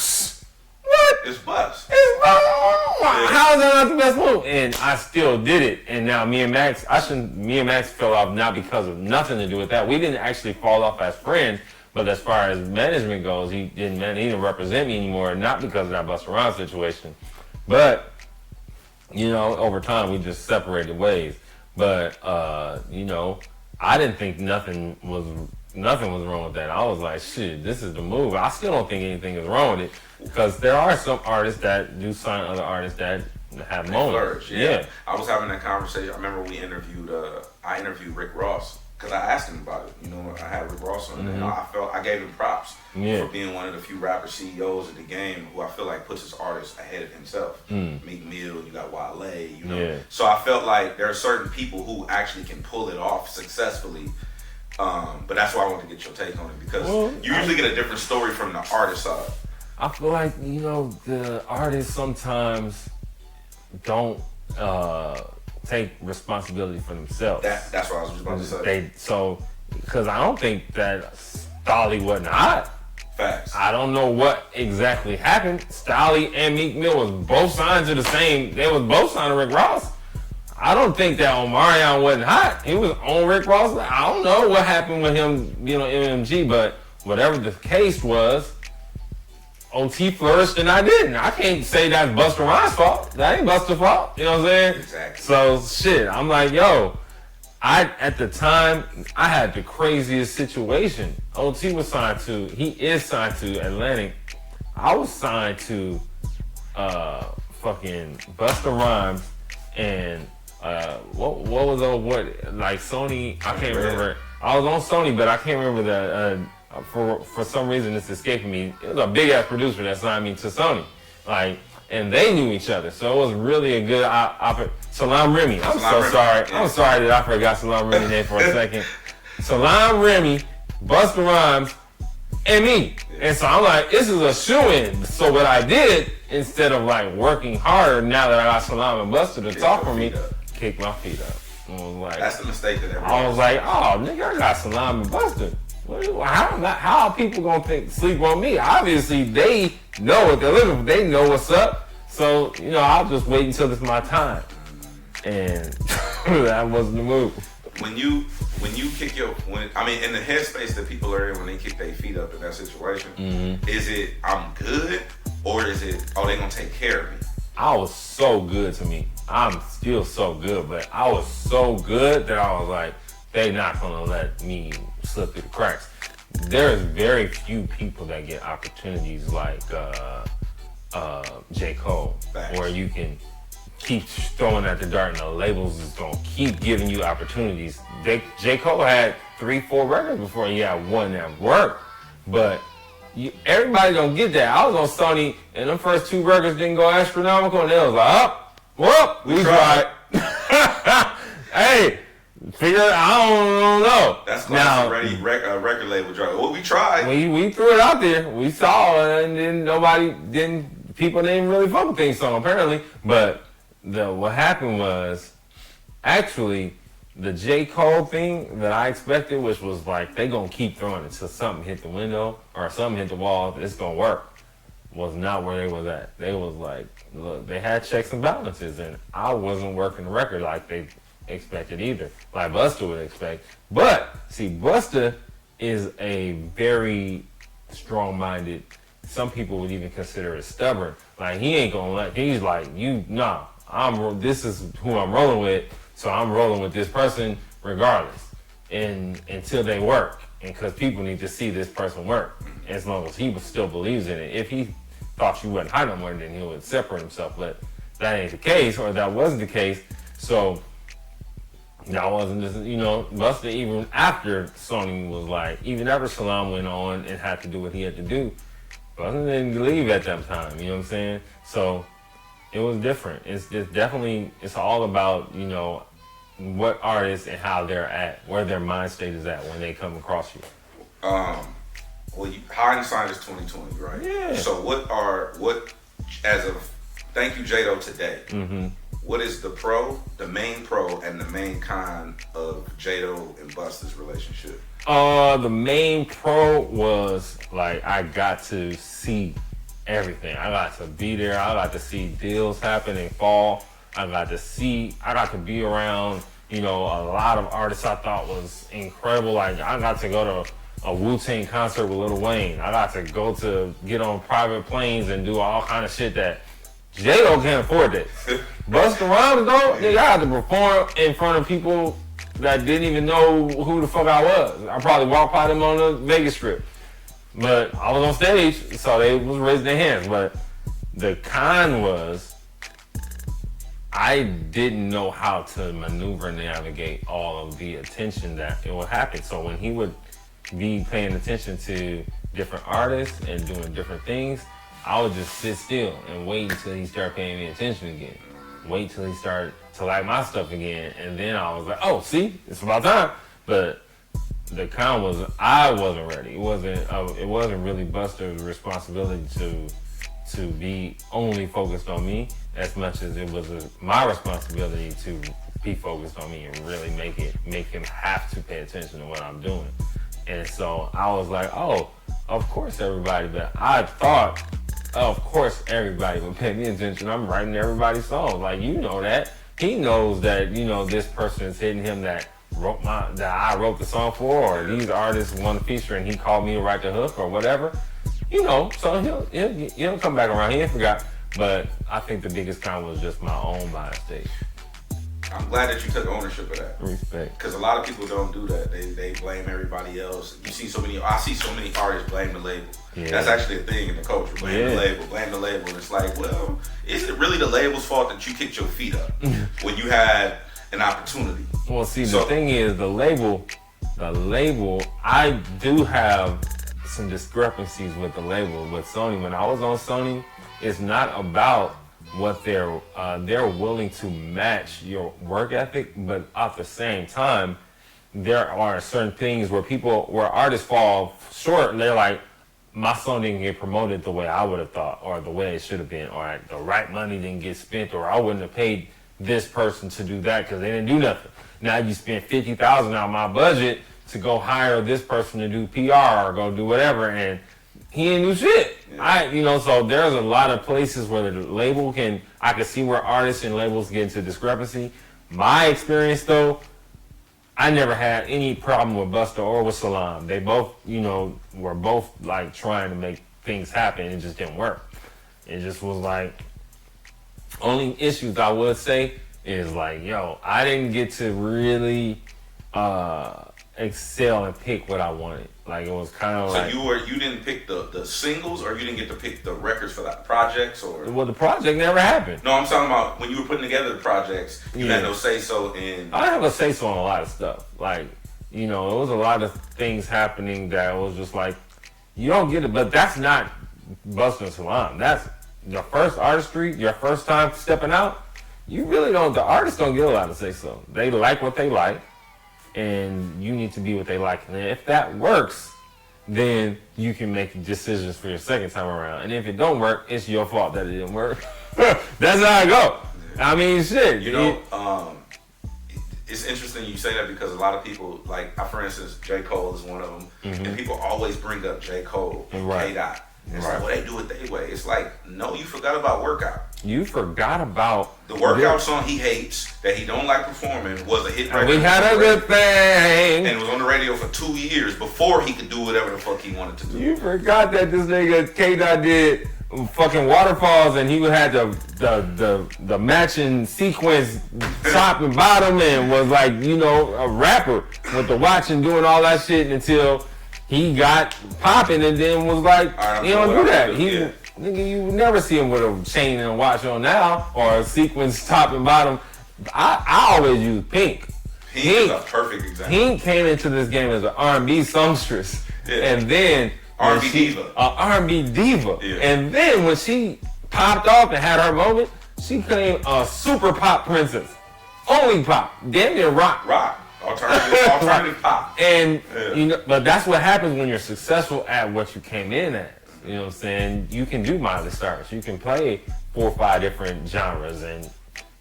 what? It's bust. How is that not the best move? And I still did it. And now me and Max fell off not because of nothing to do with that. We didn't actually fall off as friends, but as far as management goes, he didn't represent me anymore, not because of that Busta Rhymes situation. But, you know, over time we just separated ways. But you know, I didn't think nothing was wrong with that. I was like, shit, this is the move. I still don't think anything is wrong with it, because there are some artists that do sign other artists that have moments. Flourish, yeah. I was having that conversation. I remember I interviewed Rick Ross, because I asked him about it. You know, I had Rick Ross on, and I gave him props for being one of the few rapper CEOs of the game who I feel like puts his artists ahead of himself. Meek Mill, you got Wale, you know. Yeah. So I felt like there are certain people who actually can pull it off successfully But that's why I want to get your take on it, because you usually get a different story from the artist side. I feel like, the artists sometimes don't take responsibility for themselves. That's what I was just about to say. Because I don't think that Stolly wasn't hot. Facts. I don't know what exactly happened. Stolly and Meek Mill was both signed to the same. They was both signed to Rick Ross. I don't think that Omarion wasn't hot. He was on Rick Ross. I don't know what happened with him, MMG, but whatever the case was, OT flourished and I didn't. I can't say that's Busta Rhymes' fault. That ain't Busta's fault. You know what I'm saying? Exactly. So, shit, I'm like, at the time, I had the craziest situation. OT was signed to, he is signed to Atlantic. I was signed to fucking Busta Rhymes and Sony, I can't remember. I was on Sony, but I can't remember that. For some reason, it's escaping me. It was a big ass producer that signed me to Sony, and they knew each other, so it was really a good Salam Remy. I'm sorry. I'm sorry that I forgot Salam Remy's name for a second. Salam Remy, Busta Rhymes, and me. And so I'm like, this is a shoe-in. So what I did, instead of working harder, now that I got Salam and Busta to talk for me, kick my feet up. I was like, that's the mistake that everyone. I was like, oh nigga, I got Salam and Busta. How are people gonna sleep on me? Obviously, they know what they're looking for. They know what's up. So I'll just wait until it's my time. And that wasn't the move. When you kick in the headspace that people are in when they kick their feet up in that situation, is it I'm good, or is it they gonna take care of me? I was so good to me. I'm still so good, but I was so good that I was like, they not gonna let me slip through the cracks. There's very few people that get opportunities like J. Cole, where you can keep throwing at the dart and the labels is gonna keep giving you opportunities. J. Cole had 3-4 records before he had one that worked, but everybody don't get that. I was on Sony and the first 2 records didn't go astronomical, and they was like, we tried. Hey, I don't know. That's classic record label drug. Well, we tried. We threw it out there. We saw, and then people didn't really fuck with things song apparently. But what happened was, actually, the J. Cole thing that I expected, which was they gonna keep throwing it until something hit the window or something hit the wall, it's gonna work, was not where they was at. They was look, they had checks and balances, and I wasn't working the record like they expected either, like Busta would expect. But see, Busta is a very strong-minded, some people would even consider it stubborn. He ain't gonna he's like, this is who I'm rolling with, so I'm rolling with this person regardless, and until they work, and because people need to see this person work, as long as he still believes in it. If he thought you wasn't high no more, then he would separate himself, but that ain't the case, or that wasn't the case. So that wasn't just, Busta, even after Sony was even after Salam went on and had to do what he had to do, Busta didn't leave at that time, you know what I'm saying? So it was different. It's all about, what artists and how they're at, where their mind state is at when they come across you. Hindsight is 2020, right? Yeah. So what as of ThankYouJdoe today, what is the main pro and the main con of Jado and Busta's relationship? The main pro was I got to see everything. I got to be there. I got to see deals happen and fall. I got to be around, a lot of artists I thought was incredible. I got to go to a Wu-Tang concert with Lil Wayne. I got to get on private planes and do all kind of shit that J-Lo can't afford that. Busta Rhymes though, I had to perform in front of people that didn't even know who the fuck I was. I probably walked by them on the Vegas Strip. But I was on stage, so they was raising their hands. But the con was, I didn't know how to maneuver and navigate all of the attention that it would happen. So when he would be paying attention to different artists and doing different things, I would just sit still and wait until he started paying me attention again. Wait till he started to like my stuff again. And then I was like, oh, see, it's about time. But the con was I wasn't ready. It wasn't really Buster's responsibility to be only focused on me as much as it was my responsibility to be focused on me and really make him have to pay attention to what I'm doing. And so I was like, oh, of course everybody, but I thought, of course everybody would pay me attention. I'm writing everybody's songs. Like, you know that. He knows that, this person is hitting him that I wrote the song for, or these artists want to feature and he called me to write the hook or whatever. So he'll come back around. He ain't forgot. But I think the biggest con was just my own bias stage. I'm glad that you took ownership of that. Respect. Because a lot of people don't do that. They blame everybody else. I see so many artists blame the label. Yeah. That's actually a thing in the culture. Blame the label. And it's like, well, is it really the label's fault that you kicked your feet up when you had an opportunity? Well, see, the thing is, the label, I do have some discrepancies with the label. With Sony, when I was on Sony, it's not about what they're willing to match your work ethic, but at the same time, there are certain things where artists fall short. They're like, my song didn't get promoted the way I would have thought, or the way it should have been, or the right money didn't get spent, or I wouldn't have paid this person to do that because they didn't do nothing. Now you spent $50,000 out of my budget to go hire this person to do PR or go do whatever, and he ain't do shit. Yeah. So there's a lot of places where the label I can see where artists and labels get into discrepancy. My experience though, I never had any problem with Busta or with Salam. They both, were both like trying to make things happen. It just didn't work. It just was like, only issues I would say is like, I didn't get to really excel and pick what I wanted. Like, it was kind of like... So you didn't pick the singles, or you didn't get to pick the records for the projects, or... Well, the project never happened. No, I'm talking about when you were putting together the projects, you had no say-so in... I have a say-so on a lot of stuff. Like, it was a lot of things happening that was just like, you don't get it, but that's not Busta and Salam. That's your first artistry, your first time stepping out. You really don't... The artists don't get a lot of say-so. They like what they like, and you need to be what they like. And if that works, then you can make decisions for your second time around. And if it don't work, it's your fault that it didn't work. That's how I go. I mean, shit. It's interesting you say that because a lot of people, like, for instance, J. Cole is one of them, and people always bring up J. Cole, right. K-Dot. It's like, well, they do it their way. It's like, no, you forgot about Workout. You forgot about... The Workout song he hates, that he don't like performing, was a hit record. We had a good thing. And it was on the radio for 2 years before he could do whatever the fuck he wanted to do. You forgot that this nigga K-Dot did fucking Waterfalls, and he had the matching sequence top and bottom, and was like, a rapper with the watch and doing all that shit until he got popping, and then was like, he don't do that. Nigga, you would never see him with a chain and a watch on now, or a sequence top and bottom. I always use Pink. Pink is a perfect example. Pink came into this game as an R&B songstress, and then R&B diva. R&B diva. Yeah. And then when she popped off and had her moment, she became a super pop princess. Only pop. Damn near rock. Alternative pop. And but that's what happens when you're successful at what you came in at. You know what I'm saying? You can do Miley Cyrus. You can play 4 or 5 different genres, and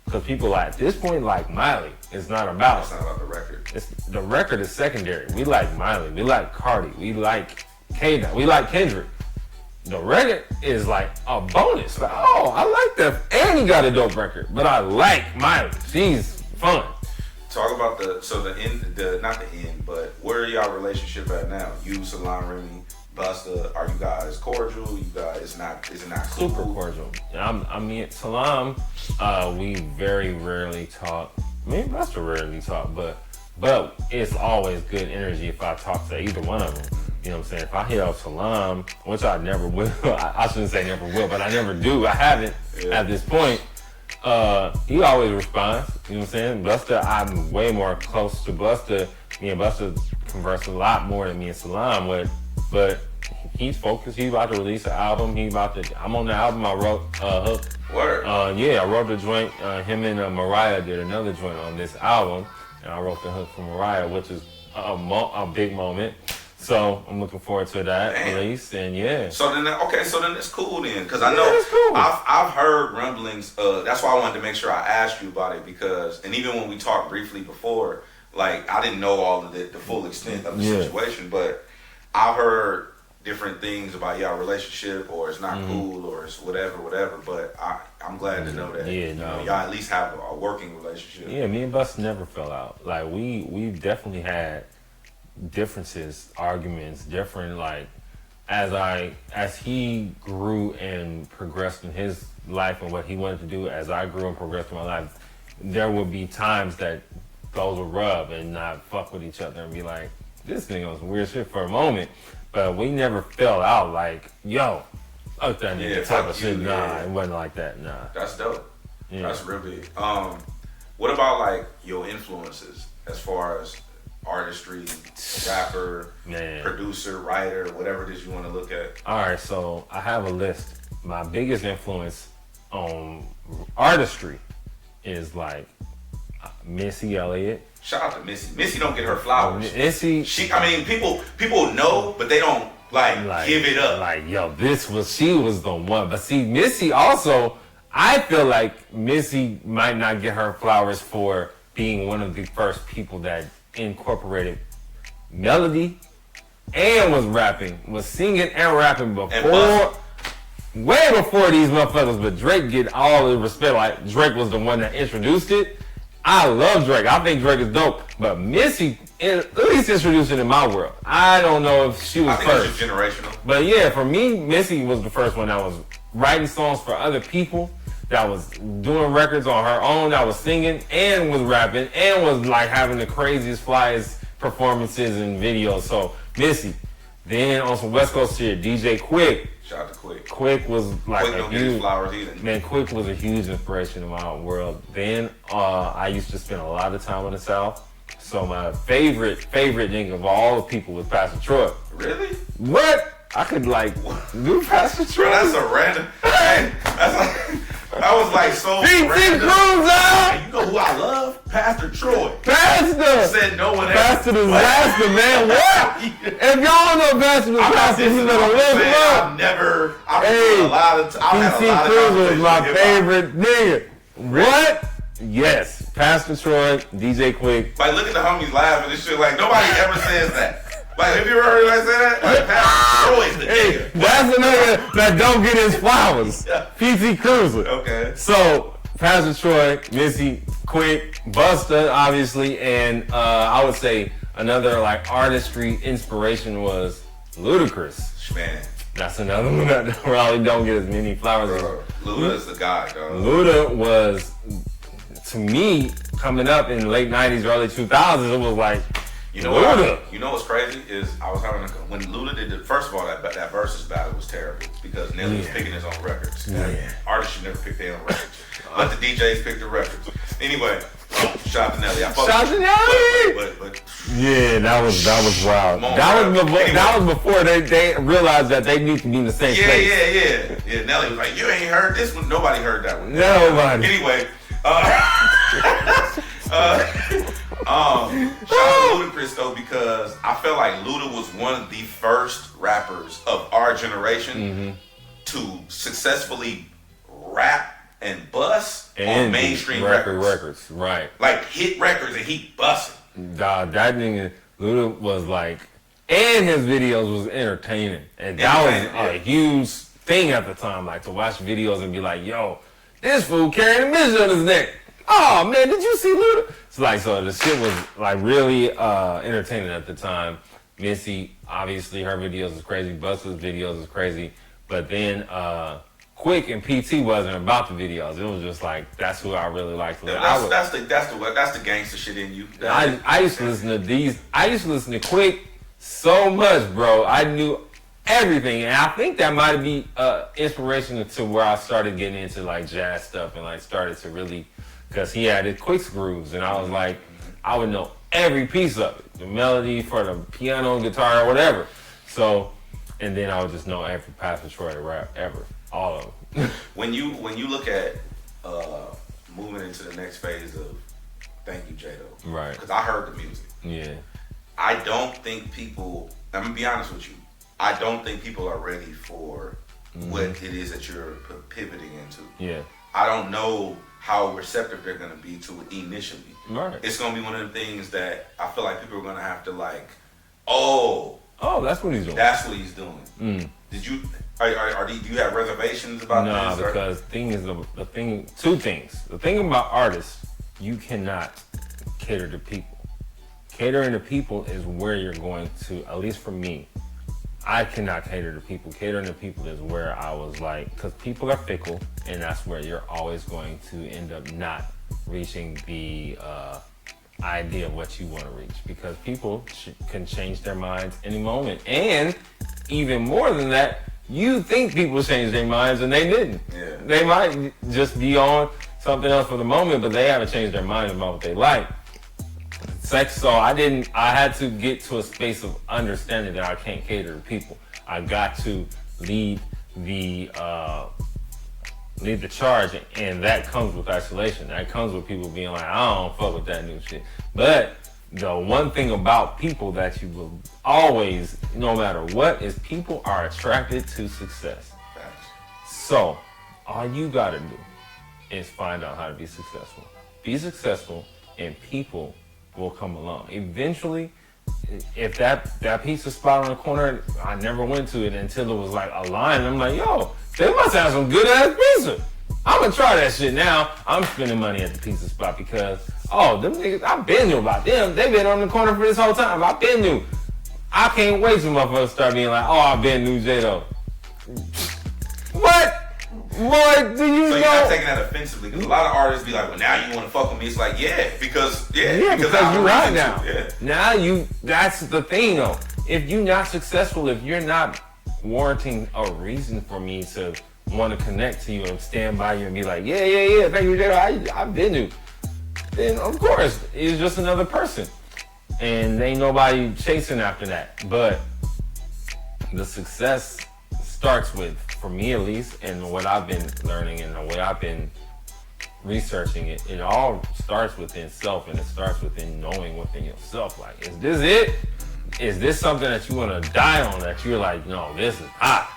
because people at this point like Miley, it's not about. It's not about the record. The record is secondary. We like Miley. We like Cardi. We like K-Dot. We like Kendrick. The record is like a bonus. Like, oh, I like that, and he got a dope record. But I like Miley. She's fun. Talk about not the end, but where are y'all relationship at now? You, Salon Remy, Busta, are you guys cordial? You guys, is it not cool? Super cordial. I mean, Salam, we very rarely talk. Me and Busta rarely talk, but it's always good energy if I talk to either one of them. You know what I'm saying? If I hit up Salam, which I never will, I shouldn't say never will, but I never do. I haven't at this point. He always responds. You know what I'm saying? Busta, I'm way more close to Busta. Me and Busta converse a lot more than me and Salam would, but he's focused. He's about to release an album. I'm on the album. I wrote Hook. Word. I wrote the joint. Him and Mariah did another joint on this album, and I wrote the hook for Mariah, which is a big moment. So I'm looking forward to that at least, and yeah. So then it's cool then, because I know it's cool. I've heard rumblings. That's why I wanted to make sure I asked you about it, because, and even when we talked briefly before, like I didn't know all of the full extent of the situation, but I've heard different things about y'all relationship, or it's not cool, or it's whatever. But I'm glad to know that y'all at least have a working relationship. Yeah, me and Buster never fell out. Like we definitely had differences, arguments, different, like as he grew and progressed in his life and what he wanted to do, as I grew and progressed in my life, there would be times that those would rub and not fuck with each other and be like, this thing was weird shit for a moment, but we never fell out like, yo, fuck that nigga type of shit. Nah, it wasn't like that. Nah, that's dope. That's real big. What about like your influences as far as artistry, rapper, producer, writer, whatever it is you want to look at? All right, so I have a list. My biggest influence on artistry is like Missy Elliott. Shout out to Missy. Missy don't get her flowers. Missy, people know, but they don't like give it up. Like, yo, she was the one. But see, Missy also, I feel like Missy might not get her flowers for being one of the first people that incorporated melody and was singing and rapping way before these motherfuckers. But Drake get all the respect. Like, Drake was the one that introduced it. I love Drake. I think Drake is dope. But Missy at least introduced it in my world. I don't know if she was first. It's generational. But yeah, for me, Missy was the first one that was writing songs for other people, that was doing records on her own, that was singing and was rapping and was like having the craziest, flyest performances and videos. So Missy. Then on some West Coast shit, DJ Quick. Shout out to Quick. Quick was like Quick don't get his flowers either. Man, Quick was a huge inspiration in my world. Then I used to spend a lot of time in the South. So my favorite nigga of all the people was Pastor Troy. Really? What? I could like do Pastor Troy. Bro, that's a random. Hey, that was like so random. Cruiser! You know who I love? Pastor Troy. Pastor! Said no one else. Pastor disaster, man. What? If y'all know Pastor disaster, you better look him up. I've a lot of PC Cruiser is my favorite nigga. What? Yes. Pastor Troy, DJ Quick. Like, look at the homies laughing and shit. Like, nobody ever says that. Like, have you ever heard anybody say that? Like, Pastor Troy's the nigga. That's the nigga that don't get his flowers. PC Cruiser. Okay. So, Pastor Troy, Missy, Quick, Busta, obviously, and I would say another like artistry inspiration was Ludacris. Man. That's another one that probably don't get as many flowers. Luda is the guy, dog. Luda was, to me, coming up in the late 90s, early 2000s, it was like, you know Luda. You know what's crazy is I was having when Luda did it. First of all, that versus battle was terrible because Nelly was picking his own records. Yeah. Artists should never pick their own records. Let the DJs pick the records. Anyway, shout out to Nelly. Shout out to Nelly. But yeah, that was wild. That was before they realized that they need to be in the same place. Yeah. Nelly was like, you ain't heard this one. Nobody heard that one. Nobody. Anyway. Shout out to Ludacris though, because I felt like Luda was one of the first rappers of our generation to successfully rap and bust on mainstream records. Right. Like hit records and he busted. That nigga Luda was like, and his videos was entertaining. And that was a huge thing at the time, like to watch videos and be like, yo, this fool carrying a midget on his neck. Oh man, did you see Luda? It's like, so the shit was like really entertaining at the time. Missy, obviously her videos is crazy. Busta's videos is crazy. But then Quick and PT wasn't about the videos. It was just like, that's who I really liked. That's the gangster shit in you. I used to listen to these. I used to listen to Quick so much, bro. I knew everything, and I think that might be inspiration to where I started getting into like jazz stuff and like started to really, because he had his Quick grooves, and I was like, I would know every piece of it, the melody for the piano, guitar, whatever. So, and then I would just know every Pastor Troy to rap ever, all of them. When you look at moving into the next phase of ThankYouJdoe, right? Because I heard the music. Yeah. I don't think people. I'm gonna be honest with you. I don't think people are ready for what it is that you're pivoting into. Yeah. I don't know how receptive they're gonna be to it initially. Right. It's gonna be one of them things that I feel like people are gonna have to like, oh, that's what he's doing. That's what he's doing. Did you? Do you have reservations about this? No, because the thing. Two things. The thing about artists, you cannot cater to people. Catering to people is where you're going to. At least for me, I cannot cater to people. Catering to people is where I was like, because people are fickle, and that's where you're always going to end up not reaching the idea of what you want to reach, because people can change their minds any moment. And even more than that, you think people change their minds and they didn't. Yeah. They might just be on something else for the moment, but they haven't changed their mind about what they like. So I had to get to a space of understanding that I can't cater to people. I got to lead the charge, and that comes with isolation. That comes with people being like, I don't fuck with that new shit. But the one thing about people that you will always, no matter what, is people are attracted to success. So all you gotta do is find out how to be successful. Be successful, and people will come along. Eventually, if that pizza spot on the corner, I never went to it until it was like a line. I'm like, yo, they must have some good ass pizza. I'm gonna try that shit now. I'm spending money at the pizza spot because, them niggas, I've been knew about them. They've been on the corner for this whole time. I've been knew. I can't wait till motherfuckers start being like, I've been knew J-Lo. What? Boy, do you know? So you're not taking that offensively, because a lot of artists be like, well, now you want to fuck with me. It's like, because you're right now. Now that's the thing though. If you're not successful, if you're not warranting a reason for me to want to connect to you and stand by you and be like, thank you, J-Lo, I've been you. Then of course, it's just another person. And ain't nobody chasing after that. But the success starts with, for me at least, and what I've been learning and the way I've been researching it all starts within self, and it starts within knowing within yourself, like, is this it? Is this something that you want to die on, that you're like, no, this is hot?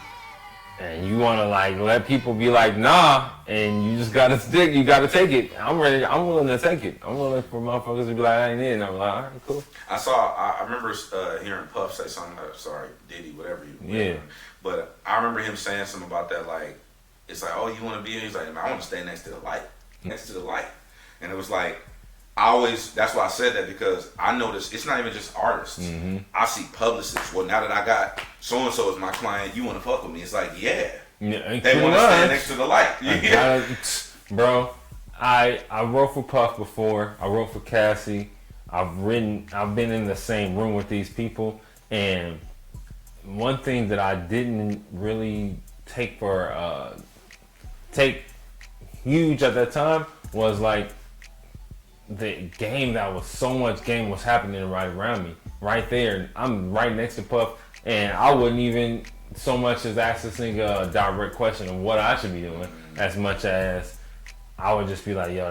And you want to like let people be like, nah, and you just got to stick, you got to take it. I'm willing to take it. I'm willing for motherfuckers to be like, I ain't in. I'm like, all right, cool. I remember hearing Puff say something, Diddy, whatever you yeah. But I remember him saying something about that, like, it's like, you want to be in? He's like, I want to stay next to the light. Next to the light. And it was like, that's why I said that, because I noticed it's not even just artists. Mm-hmm. I see publicists. Well, now that I got so-and-so as my client, you want to fuck with me? It's like, they want to stand next to the light. Bro, I wrote for Puff before. I wrote for Cassie. I've been in the same room with these people, and one thing that I didn't really take huge at that time was like the game. That was so much game was happening right around me, right there. I'm right next to Puff, and I wouldn't even so much as ask this nigga a direct question of what I should be doing, as much as I would just be like, yo,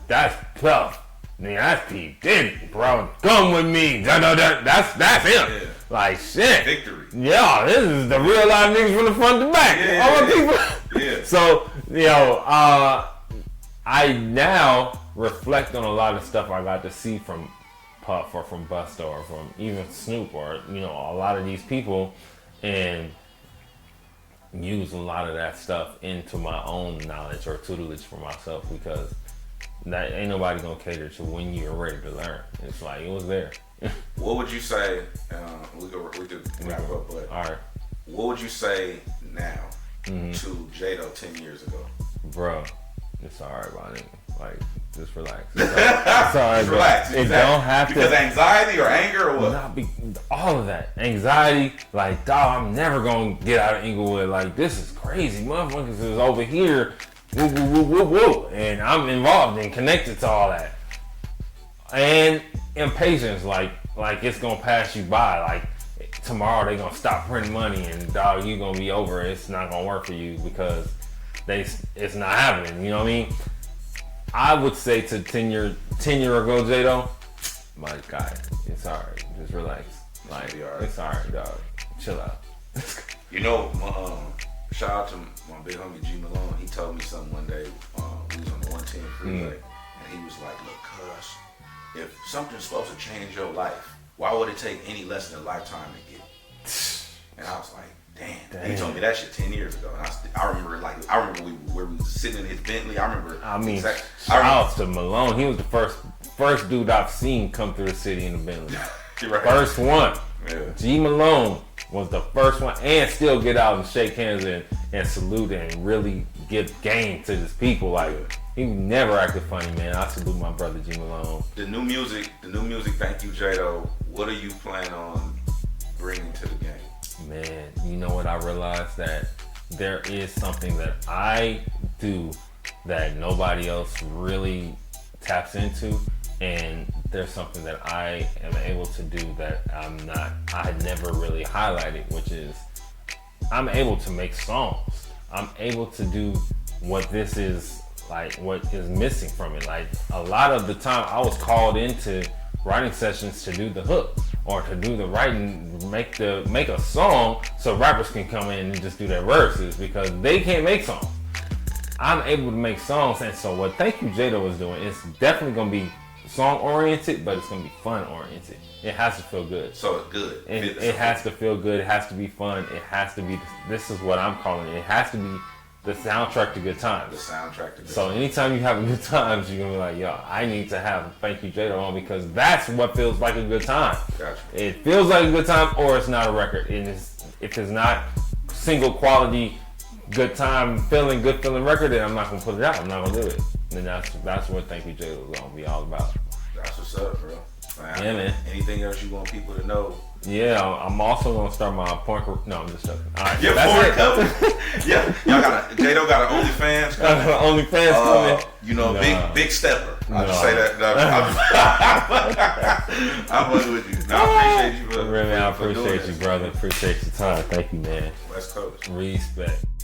that's Puff. Man, that's P. Diddy, bro. Come with me. That's him. Yeah. Like, shit. Victory. Yeah, this is the real life niggas from the front to back. People. Yeah. So, I now reflect on a lot of stuff I got to see from Puff or from Busta or from even Snoop or, a lot of these people, and use a lot of that stuff into my own knowledge or tutelage for myself, because that ain't nobody gonna cater to when you're ready to learn. It's like, it was there. What would you say, we could wrap up, but all right, what would you say now to J-Lo 10 years ago? Bro, it's alright, my nigga. Like, just relax. It's alright, just relax. It don't have because to. Anxiety or anger or what? All of that. Anxiety, like, dog, I'm never gonna get out of Inglewood. Like, this is crazy. Motherfuckers is over here. Woo, woo, woo, woo, woo. And I'm involved and connected to all that. And impatience, like it's gonna pass you by. Like, tomorrow they gonna stop printing money and dog, you gonna be over. It's not gonna work for you because it's not happening. You know what I mean? I would say to 10 year ago, J-Lo, my guy, it's alright. Just relax. Like, be all right. it's alright, dog. Chill out. You know, shout out to my big homie G Malone. He told me something one day. We was on the 110 freeway, and he was like, "Look, cuz, if something's supposed to change your life, why would it take any less than a lifetime to get it?" And I was like, "Damn." He told me that shit 10 years ago, and I remember where we was sitting in his Bentley. I remember. I mean, shout out to Malone. He was the first dude I've seen come through the city in the Bentley. Right. First one. Yeah. G Malone was the first one, and still get out and shake hands and salute and really give game to his people. Like, he never acted funny, man. I salute my brother G Malone. The new music, Thank You Jado. What are you planning on bringing to the game? Man, you know what I realized? That there is something that I do that nobody else really taps into, and there's something that I am able to do that I had never really highlighted, which is I'm able to make songs. I'm able to do what this is, like what is missing from it. Like, a lot of the time I was called into writing sessions to do the hook or to do the writing, make a song so rappers can come in and just do their verses because they can't make songs. I'm able to make songs, and so what ThankYouJdoe is doing is definitely gonna be song oriented, but it's gonna be fun oriented. It has to feel good. So it's good. It has to feel good. It has to be fun. It has to be. This is what I'm calling it. It has to be the soundtrack to good times. The soundtrack to good So anytime you have good times, you're gonna be like, yo, I need to have ThankYouJdoe on because that's what feels like a good time. Gotcha. It feels like a good time, or it's not a record. If it's not single quality, good time, feeling record, then I'm not gonna put it out. I'm not gonna do it. And that's what ThankYouJdoe is gonna be all about. That's what's up, bro. Yeah, man. Anything else you want people to know? Yeah, I'm also gonna start my porn. No, I'm just joking. All right, Your porn coming? Yeah, y'all Jado got an OnlyFans coming. OnlyFans coming. You know, Nah. big stepper. I'll just No. say that. No, I'm fucking with you. No, I appreciate you, bro. Really, I for doing appreciate you, this. brother. Appreciate your time. Thank you, man. West Coast. Respect.